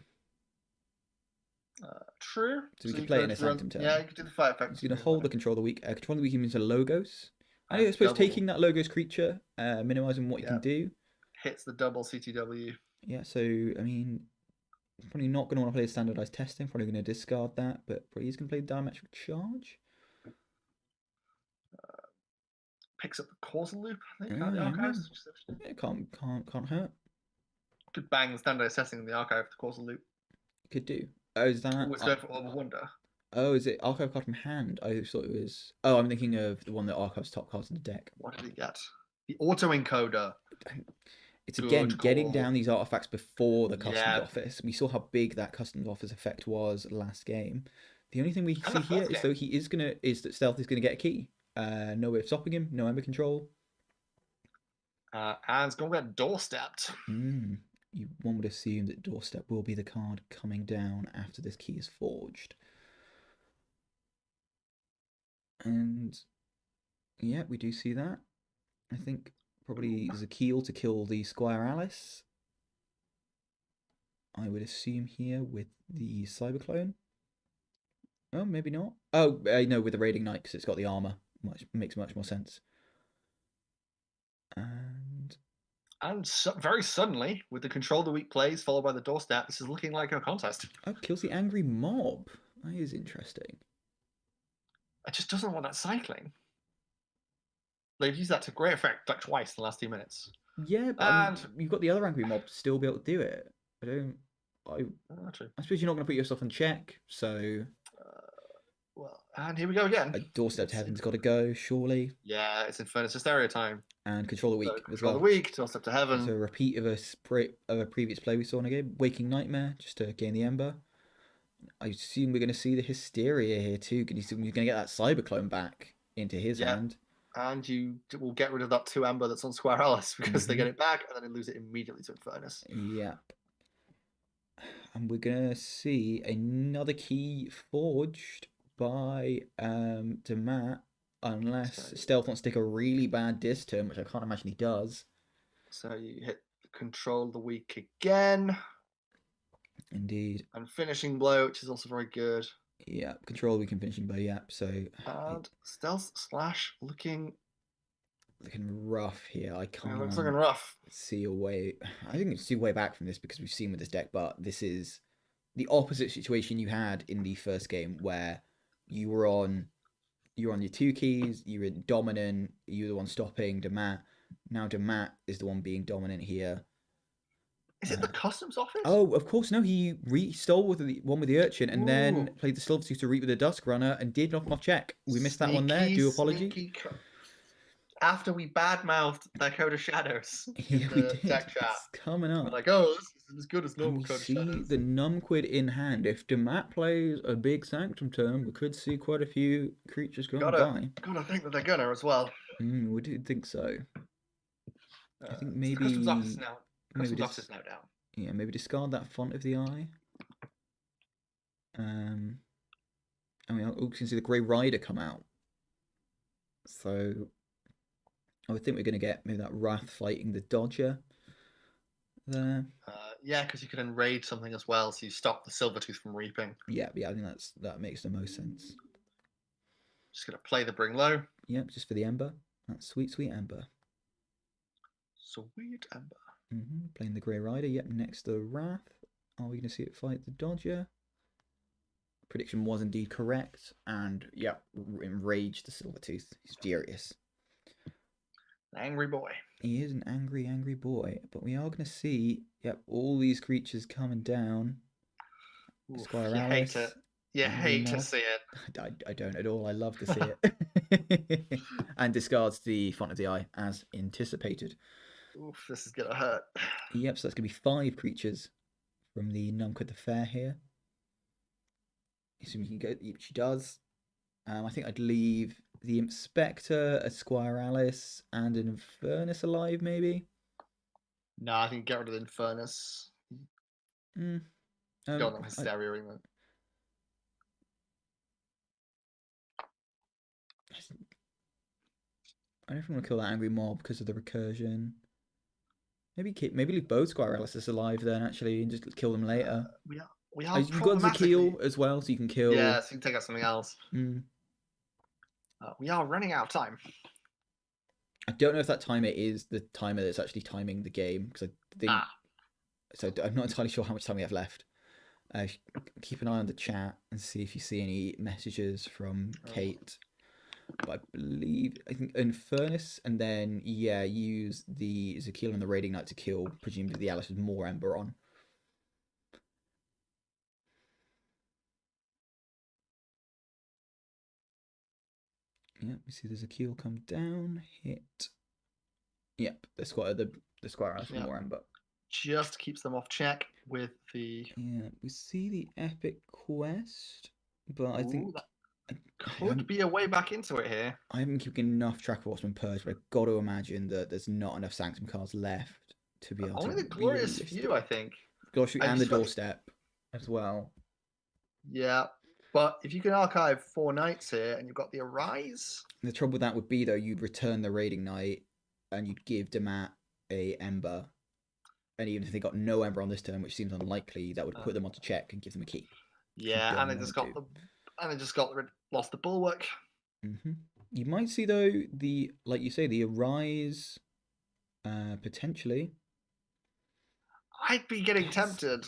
True. So we could play it in a Sanctum turn. Yeah, you could do the fire effect. He's going to hold the control of the weak. Control of the weak means a Logos. I suppose taking that Logos creature, minimizing what you can do. Hits the double CTW. Yeah, so, I mean, probably not going to want to play standardized testing. Probably going to discard that, but he's going to play diametric charge. Picks up the causal loop, I think, out of the archives. Yeah, can't hurt. Could bang the standardized testing in the archive with the causal loop. Could do. Oh, is that? Always go for Orb of Wonder. Oh, is it archive card from hand? I thought it was. Oh, I'm thinking of the one that archives top cards in the deck. What did he get? The auto encoder. It's again getting down these artifacts before the customs office. We saw how big that customs office effect was last game. The only thing we see here is though that Stealth is gonna get a key. No way of stopping him. No ember control. And it's gonna get doorstepped. One would assume that doorstep will be the card coming down after this key is forged. And yeah, we do see that. I think probably Ezekiel to kill the Squire Alice. I would assume here with the Cyberclone. Oh, maybe not. Oh, no, with the Raiding Knight because it's got the armor. Makes much more sense. And very suddenly, with the control the weak plays followed by the doorstep, this is looking like a contest. Oh, kills the angry mob. That is interesting. It just doesn't want that cycling. They've used that to great effect like twice in the last 2 minutes. Yeah, but you've got the other angry mob to still be able to do it. I suppose you're not going to put yourself in check, so... well, and here we go again. A doorstep to heaven's got to go, surely. Yeah, it's Infernus Hysteria time. And control the weak as well. Control the weak, doorstep to heaven. So a repeat of a previous play we saw in a game. Waking Nightmare, just to gain the Ember. I assume we're going to see the Hysteria here too. He's going to get that Cyberclone back into his hand. And you will get rid of that 2 Ember that's on Squire Alice because they get it back and then they lose it immediately to Infernus. Yep. And we're going to see another key forged by Dammat, unless Stealth wants to take a really bad dis turn, which I can't imagine he does. So you hit control the weak again. Indeed. And finishing blow, which is also very good. Yeah, control the weak and finishing blow, yeah. So and StealthSlash looking rough here. I can't. It looks looking rough. See a way. I think it's see a way back from this because we've seen with this deck, but this is the opposite situation you had in the first game where you were on your 2 keys, you were dominant, you were the one stopping Dammat. Now Dammat is the one being dominant here. Is it the customs office? Oh, of course, no. He stole with the one with the urchin and then played the Silver Suit to reap with the Dusk Runner and did knock him off check. We missed that one there. Do apology. After we badmouthed that Code of Shadows in the deck chat. It's coming up. We're like, oh, this is as good as normal Code of Shadows. See the Numquid in hand. If Dammat plays a big Sanctum turn, we could see quite a few creatures going by. Gotta think that they're gonna as well. We do think so. I think maybe... Customs office now. Customs office is now down. Yeah, maybe discard that Font of the Eye. I mean, we can see the Grey Rider come out. So... I would think we're going to get maybe that Wrath fighting the Dodger there. Yeah, because you can enrage something as well, so you stop the Silvertooth from reaping. Yeah, I think that makes the most sense. Just gonna play the bring low. Yep, just for the Ember. That's sweet, sweet Ember. Sweet Ember. Playing the Grey Rider. Yep, next the Wrath. Are we going to see it fight the Dodger? Prediction was indeed correct, and yep, enraged the Silvertooth. He's furious. Angry boy. He is an angry, angry boy. But we are going to see, yep, all these creatures coming down. Oof, Squire you Alice. hate it. You Angry hate to Mob. see it. I don't at all. I love to see it. And discards the Font of the Eye as anticipated. Oof, this is gonna hurt. Yep, so that's going to be 5 creatures from the Nunc with the Fair here. Assuming you can go, she does. I think I'd leave the Inspector, a Squire Alice, and an Infernus alive, maybe. No, I think get rid of the Infernus. Don't know Hysteria even. I don't want to kill that angry mob because of the recursion. Maybe leave both Squire Alices alive then, actually, and just kill them later. We are You've got Zakil as well, so you can kill. Yeah, so you can take out something else. We are running out of time. I don't know if that timer is the timer that's actually timing the game, because I think. So I'm not entirely sure how much time we have left. Keep an eye on the chat and see if you see any messages from Kate. But I think Infernus, and then use the Zakil and the Raiding Knight to kill presumably the Alice with more Ember on. Yeah, we see the Zakil come down, hit. Yep, the Squire Alice with more Ember. Just keeps them off check with the. Yeah, we see the Epic Quest, but I think that could be a way back into it here. I haven't keeping enough track of what's been purged, but I've got to imagine that there's not enough Sanctum cards left to be able to. Only the Glorious Few, I think. And the Doorstep as well. Yeah, but if you can archive 4 Knights here and you've got the Arise. The trouble with that would be, though, you'd return the Raiding Knight and you'd give Dammat a Ember. And even if they got no Ember on this turn, which seems unlikely, that would put them onto check and give them a key. Yeah, and they just lost the Bulwark. You might see, though, like you say, the Arise potentially. I'd be getting tempted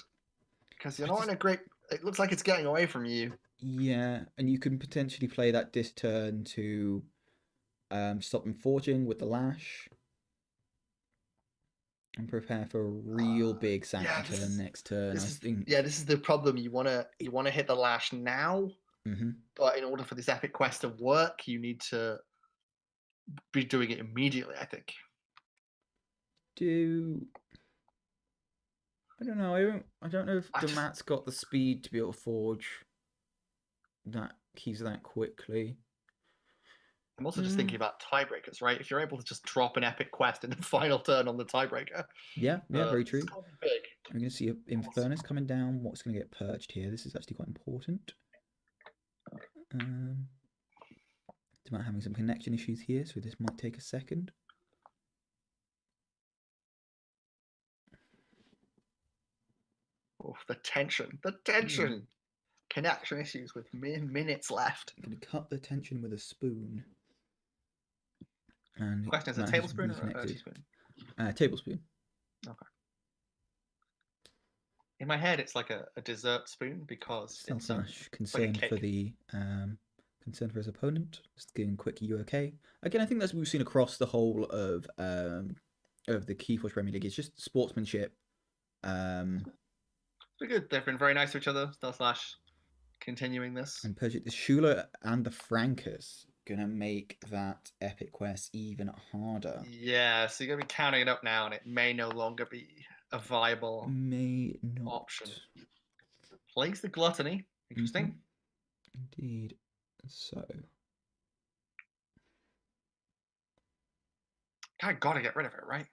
because you're not in a great. It looks like it's getting away from you. Yeah, and you can potentially play that this turn to stop them forging with the Lash. And prepare for a real big Sanctum turn next turn. This is the problem. You wanna hit the Lash now, but in order for this epic quest to work, you need to be doing it immediately. I think. I don't know. I don't know if Dammat's got the speed to be able to forge that keys that quickly. I'm also just thinking about tiebreakers, right? If you're able to just drop an epic quest in the final turn on the tiebreaker. Yeah, very true. It's big. I'm going to see Infernus coming down. What's going to get purged here? This is actually quite important. Dammat having some connection issues here, so this might take a second. Oh, the tension. Connection issues with minutes left. I'm going to cut the tension with a spoon. And question is a tablespoon or a teaspoon? Tablespoon. Okay. In my head, it's like a dessert spoon because StealthSlash concerned for the concerned for his opponent. Just giving quick "you okay?" Again, I think that's what we've seen across the whole of the Keyforge Premier League. It's just sportsmanship. It's been good. They've been very nice to each other. StealthSlash continuing this. And Purge, the Shula and the Frankus gonna make that epic quest even harder. Yeah, so you're gonna be counting it up now, and it may no longer be a viable option. Plays the Gluttony. Interesting. Indeed. So. I gotta get rid of it, right?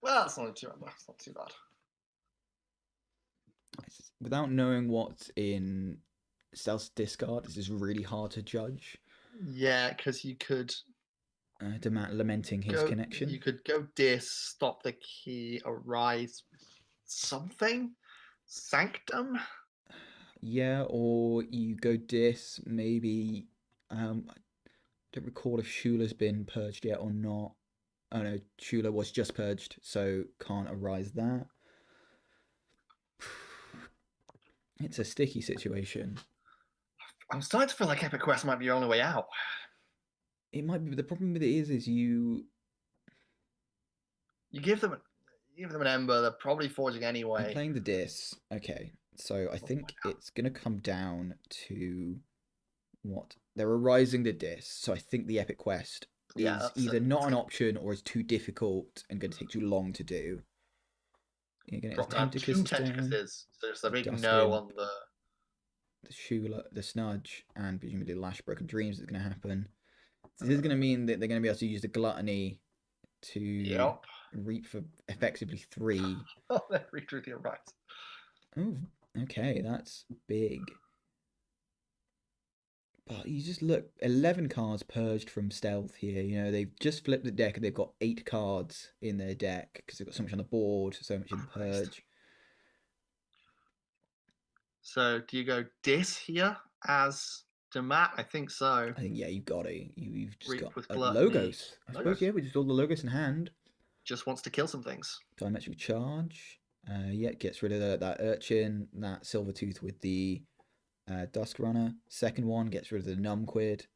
Well, it's not too bad. It's not too bad. Without knowing what's in Stealth's discard, this is really hard to judge. Yeah, because you could. Dammat lamenting his connection. You could go stop the key, Arise, something. Sanctum. Yeah, or you go dis, maybe. I don't recall if Shula's been purged yet or not. Oh no, Shula was just purged, so can't arise that. It's a sticky situation. I'm starting to feel like Epic Quest might be your only way out. It might be, but the problem with it is you. You give them an Ember, they're probably forging I'm anyway. playing the dis. Okay, so I think it's gonna come down to what they're arising the dis. So I think the Epic Quest is either not an option or is too difficult and going to take too long to do. You're going to Drop down Tentacus two is down, Tentacuses. So there's a big Dust no Imp, on the Shula, the Snudge, and presumably the Lash Broken Dreams is going to happen. So this is going to mean that they're going to be able to use the Gluttony to reap for effectively 3. Oh, that reach with your right. Oh, okay, that's big. But you just look, 11 cards purged from Stealth here. You know, they've just flipped the deck and they've got 8 cards in their deck because they've got so much on the board, so much in the purge. So do you go dis here as Dammat? I think so. I think, yeah, you've got it. You've just got Gluttony. Logos. I suppose, yeah, with just all the Logos in hand. Just wants to kill some things. Diametric Charge. Yeah, gets rid of that Urchin, that Silvertooth with the Dusk Runner. Second one gets rid of the Numquid.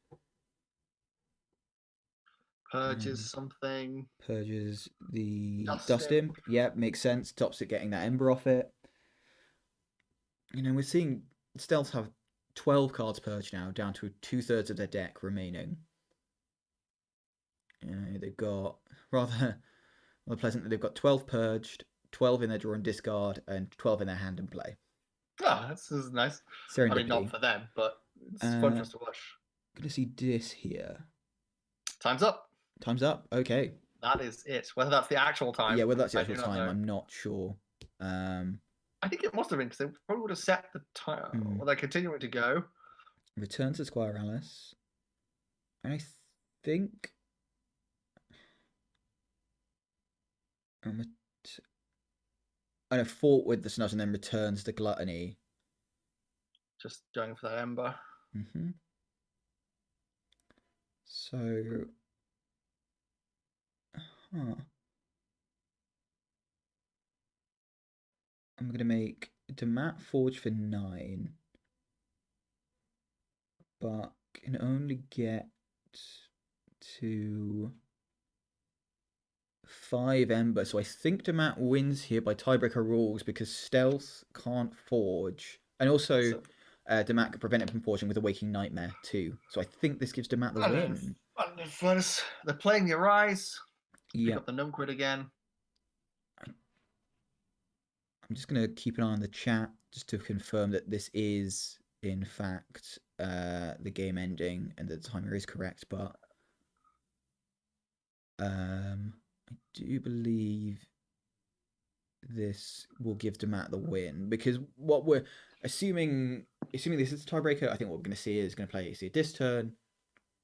Purges something. Purges the Dust Imp. Yeah, makes sense. Tops it getting that Ember off it. You know, we're seeing Stealth have 12 cards purged now, down to 2/3 of their deck remaining. You know, they've got rather pleasant that they've got 12 purged, 12 in their draw and discard, and 12 in their hand and play. Oh, this is nice. I mean, not for them, but it's fun for us to watch. Gonna see this here. Time's up. Time's up. Okay. That is it. Whether that's the actual time. Yeah, whether that's the actual time, I'm not sure. I think it must have been because they probably would have set the time. Well, they're continuing to go. Return to Squire Alice. And I think. And a fought with the Snudge and then returns the Gluttony. Just going for that Ember. So. I'm going to make Dammat Forge for 9. But can only get to 5 Ember. So I think Dammat wins here by tiebreaker rules because Stealth can't forge. And also, Dammat can prevent it from forging with a Waking Nightmare too. So I think this gives Dammat the win. They're playing the Arise. Yeah. Pick up the Numquid again. I'm just going to keep an eye on the chat just to confirm that this is, in fact, the game ending and the timer is correct. But I do believe this will give Dammat the win because what we're assuming this is a tiebreaker. I think what we're going to see is going to play a disc turn,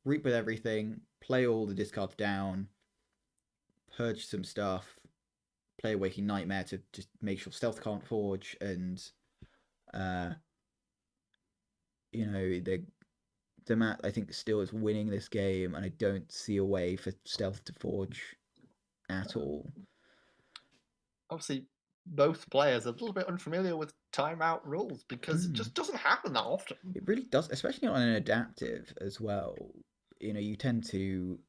reap with everything, play all the discards down, purge some stuff, play a Waking Nightmare to just make sure Stealth can't forge, and you know, Dammat I think still is winning this game, and I don't see a way for Stealth to forge at all. Obviously, both players are a little bit unfamiliar with timeout rules because it just doesn't happen that often. It really does, especially on an adaptive as well. You know, you tend to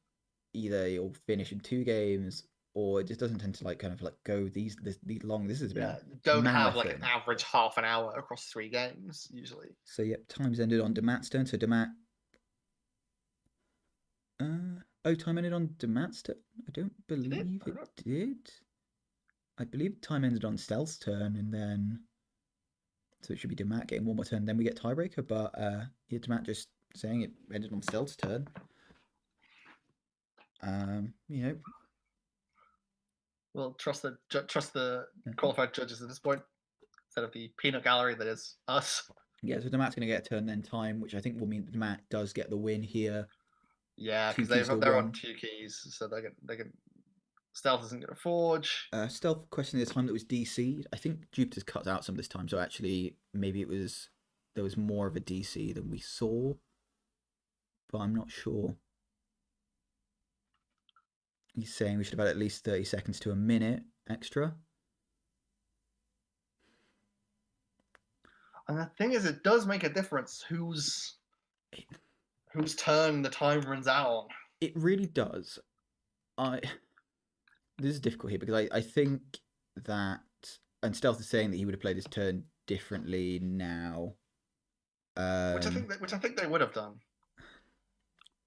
either you'll finish in 2 games, or it just doesn't tend to go these long. This has been don't have like an average half an hour across 3 games usually. So yep, time's ended on Dammat's turn. So Dammat. Time ended on Dammat's turn. I don't believe it did. I believe time ended on Stealth's turn, and then so it should be Dammat getting 1 more turn. Then we get tiebreaker, but yeah, Dammat just saying it ended on Stealth's turn. You know. Well, trust the qualified judges at this point instead of the peanut gallery that is us. Yeah, so Dammat's going to get a turn, then time, which I think will mean that Dammat does get the win here. Yeah, because they're on 2 keys, so they can Stealth isn't going to forge. Stealth questioning the time that was DC'd. I think Jupiter's cut out some of this time, so actually maybe there was more of a DC than we saw, but I'm not sure. He's saying we should have had at least 30 seconds to a minute extra. And the thing is, it does make a difference whose turn the time runs out on. It really does. This is difficult here because I think that, and Stealth is saying that he would have played his turn differently now. Which I think they would have done.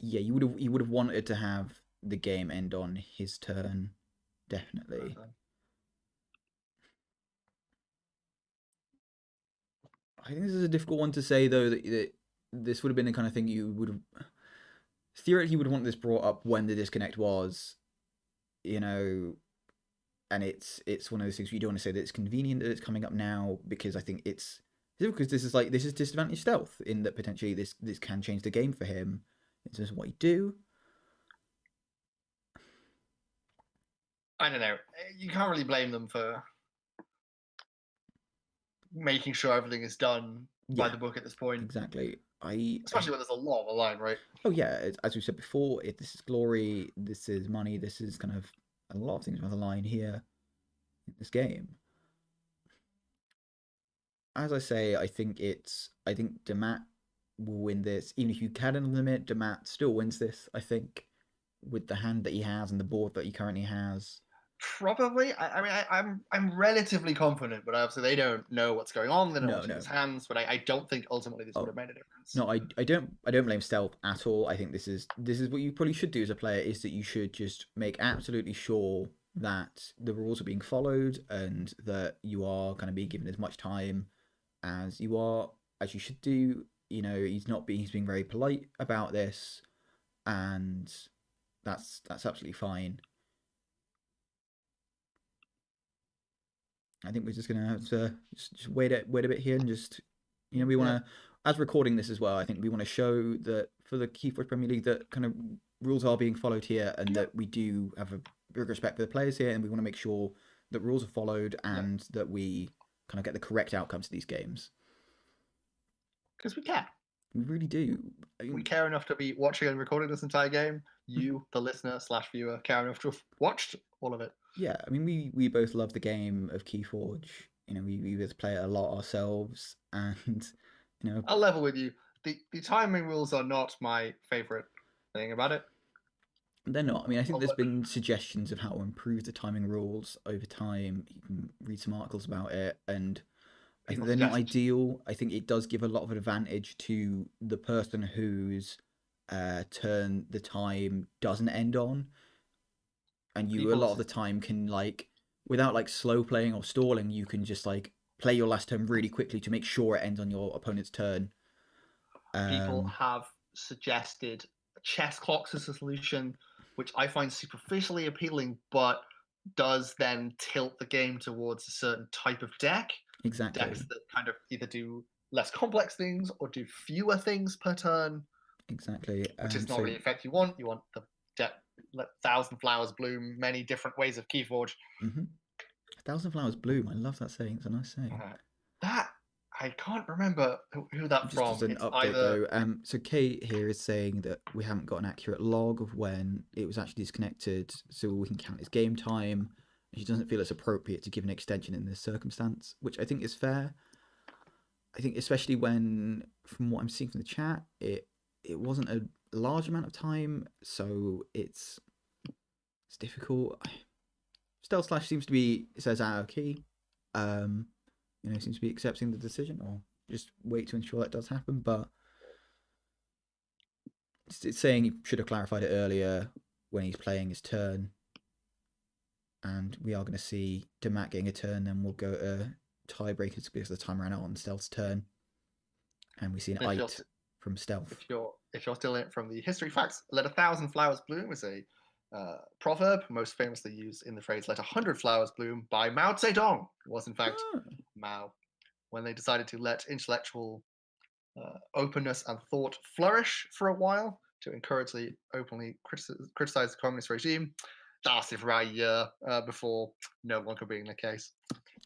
Yeah, he would have wanted to have the game end on his turn, definitely. I think this is a difficult one to say though. That this would have been the kind of thing you would have theoretically would want this brought up when the disconnect was, and it's one of those things you don't want to say that it's convenient that it's coming up now because I think it's because this is disadvantage Stealth in that potentially this can change the game for him in terms of what you do. I don't know. You can't really blame them for making sure everything is done by the book at this point. Exactly. Especially when there's a lot on the line, right? Oh yeah, as we said before, this is glory, this is money, this is kind of a lot of things on the line here in this game. As I say, I think Dammat will win this. Even if you can limit, Dammat still wins this, I think, with the hand that he has and the board that he currently has. Probably. I mean, I'm relatively confident, but obviously they don't know what's going on. They don't know what's in his hands. But I don't think ultimately this would have made a difference. No, I don't blame Stealth at all. I think this is what you probably should do as a player is that you should just make absolutely sure that the rules are being followed and that you are going to be given as much time as you should do. He's being very polite about this, and that's absolutely fine. I think we're just gonna have to just wait a bit here and just we want to, as recording this as well. I think we want to show that for the KeyForge Premier League that kind of rules are being followed here, and that we do have a big respect for the players here, and we want to make sure that rules are followed and that we kind of get the correct outcomes to these games. Because we care. We really do. We care enough to be watching and recording this entire game. You, the listener/viewer, care enough to have watched all of it. Yeah, I mean, we both love the game of KeyForge. We both play it a lot ourselves, and I'll level with you. The timing rules are not my favorite thing about it. They're not. I mean, I think there's been suggestions of how to improve the timing rules over time. You can read some articles about it, and I think they're not ideal. I think it does give a lot of advantage to the person whose turn the time doesn't end on, and you a lot of the time can without slow playing or stalling, you can just play your last turn really quickly to make sure it ends on your opponent's turn. People have suggested chess clocks as a solution, which I find superficially appealing, but does then tilt the game towards a certain type of deck. Exactly. Decks that kind of either do less complex things or do fewer things per turn. Exactly. Which is not really the effect you want. You want the deck, let 1,000 flowers bloom, many different ways of KeyForge. 1,000 flowers bloom. I love that saying. It's a nice saying. That I can't remember who that's from. Just an update though. So Kate here is saying that we haven't got an accurate log of when it was actually disconnected, so we can count his game time. She doesn't feel it's appropriate to give an extension in this circumstance, which I think is fair. I think especially when, from what I'm seeing from the chat, it wasn't a large amount of time, so it's difficult. StealthSlash seems to be, it says out of key. Seems to be accepting the decision, or just wait to ensure that does happen. But it's saying he should have clarified it earlier when he's playing his turn. And we are going to see Dammat getting a turn, then we'll go to tiebreakers because the time ran out on Stealth's turn. And we see an ite from Stealth. If you're still in it from the history facts, let 1,000 flowers bloom is a proverb most famously used in the phrase "let 100 flowers bloom" by Mao Zedong. It was in fact Mao, when they decided to let intellectual openness and thought flourish for a while to encourage the openly criticize the communist regime. lasted for about a year before no one could be in the case.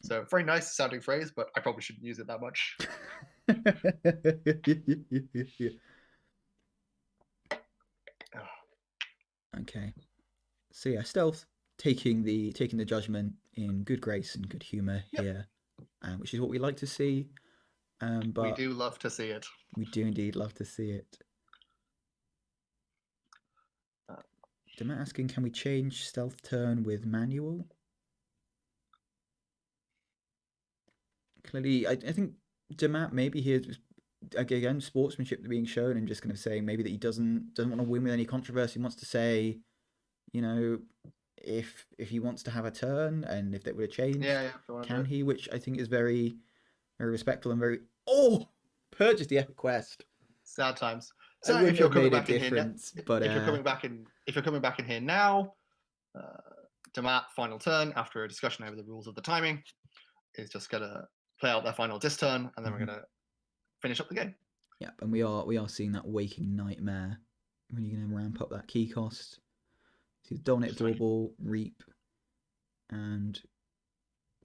So very nice sounding phrase, but I probably shouldn't use it that much. Okay. So yeah, Stealth taking the judgment in good grace and good humor Yep, here, which is what we like to see. we But do love to see it. we do indeed love to see it. Uh, Dammat asking, can we change stealth turn with manual? Clearly, I think Dammat maybe here again sportsmanship being shown and just kind of saying maybe that he doesn't want to win with any controversy. He wants to say, you know, if he wants to have a turn and if that would have changed, yeah, if you want to do can it. he? Which I think is very respectful and very purchased the epic quest. Sad times. I So wouldn't if you're have coming made a back in here, difference, but if you're coming back in here now, Dammat final turn after a discussion over the rules of the timing is just gonna play out their final dis turn, and then we're gonna finish up the game. yeah, and we are seeing that waking nightmare. Really going to ramp up that key cost. So dominate doorball, reap, and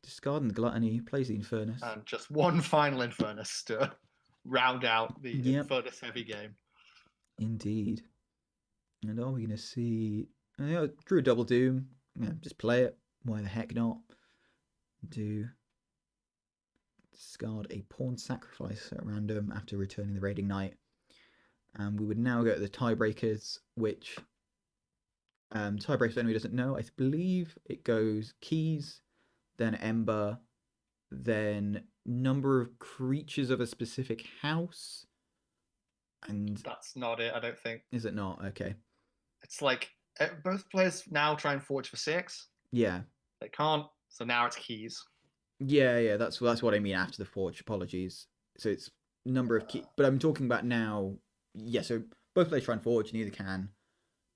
discarding the gluttony, plays the Infernus. And just one final Infernus to round out the Infernus heavy game. Indeed. And are we going to see... drew a double doom. Yeah, just play it. Why the heck not? Discard a pawn sacrifice at random after returning the Raiding Knight. And we would now go to the tiebreakers, which... tiebreakers, for anyone who doesn't know, I believe it goes keys, then Ember, then number of creatures of a specific house. And that's not it, I don't think. Is it not? Okay. It's like both players now try and forge for 6. Yeah. They can't, so now it's keys. Yeah, that's what I mean after the forge. Apologies. So it's number of keys, but I'm talking about now. Yeah, so both players try and forge, neither can.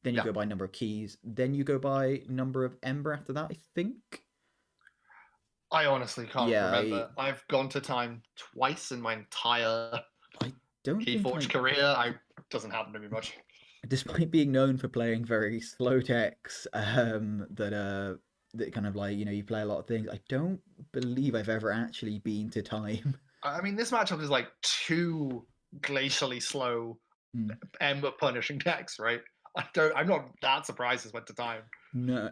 Then you go by number of keys. Then you go by number of Ember after that, I think. I honestly can't remember. I've gone to time twice in my entire Keyforge career. Doesn't happen to me much. Despite being known for playing very slow decks, that kind of like, you play a lot of things, I don't believe I've ever actually been to time. I mean, this matchup is like 2 glacially slow Ember punishing decks, right? I'm not that surprised this went to time. No.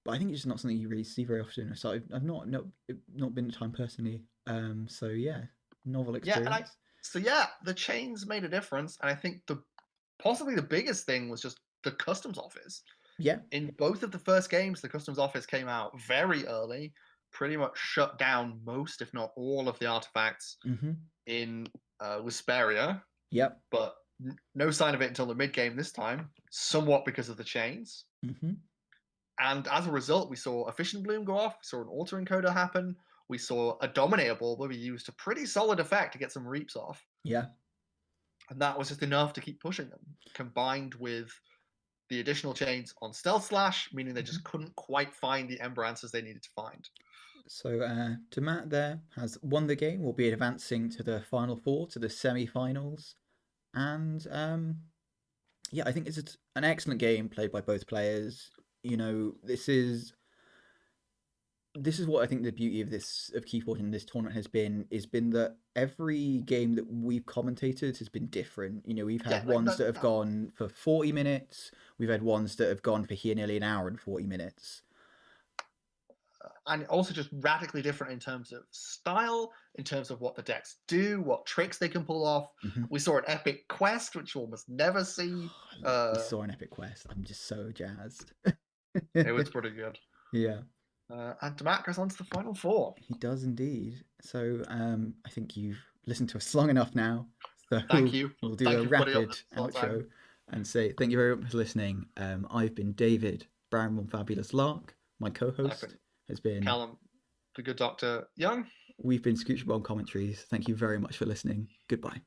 But I think it's just not something you really see very often. So I've not been to time personally. So yeah, novel experience. The chains made a difference, and I think possibly the biggest thing was just the customs office. Yeah. In both of the first games, the customs office came out very early, pretty much shut down most, if not all, of the artifacts in Wisperia. Yep. But no sign of it until the mid game this time, somewhat because of the chains. And as a result, we saw a Fission Bloom go off, we saw an Alter Encoder happen, we saw a Dominator Bauble be used a pretty solid effect to get some reaps off. Yeah. And that was just enough to keep pushing them, combined with the additional chains on StealthSlash, meaning they just couldn't quite find the Ember answers they needed to find. So Dammat there has won the game, will be advancing to the Final Four, to the semi-finals. And yeah, I think it's an excellent game played by both players. This is what I think the beauty of Keyforge in this tournament has been that every game that we've commentated has been different. We've had ones that have gone for 40 minutes. We've had ones that have gone for here nearly an hour and 40 minutes. And also just radically different in terms of style, in terms of what the decks do, what tricks they can pull off. We saw an epic quest, which you almost never see. We saw an epic quest. I'm just so jazzed. It was pretty good. Yeah. And Dammat goes on to the Final Four. He does indeed. So I think you've listened to us long enough now. So thank you. We'll do a rapid outro and say thank you very much for listening. I've been David, Baron Fabulous Lark. My co-host has been Callum, the good Dr. Young. We've been Scooch Bomb Commentaries. Thank you very much for listening. Goodbye.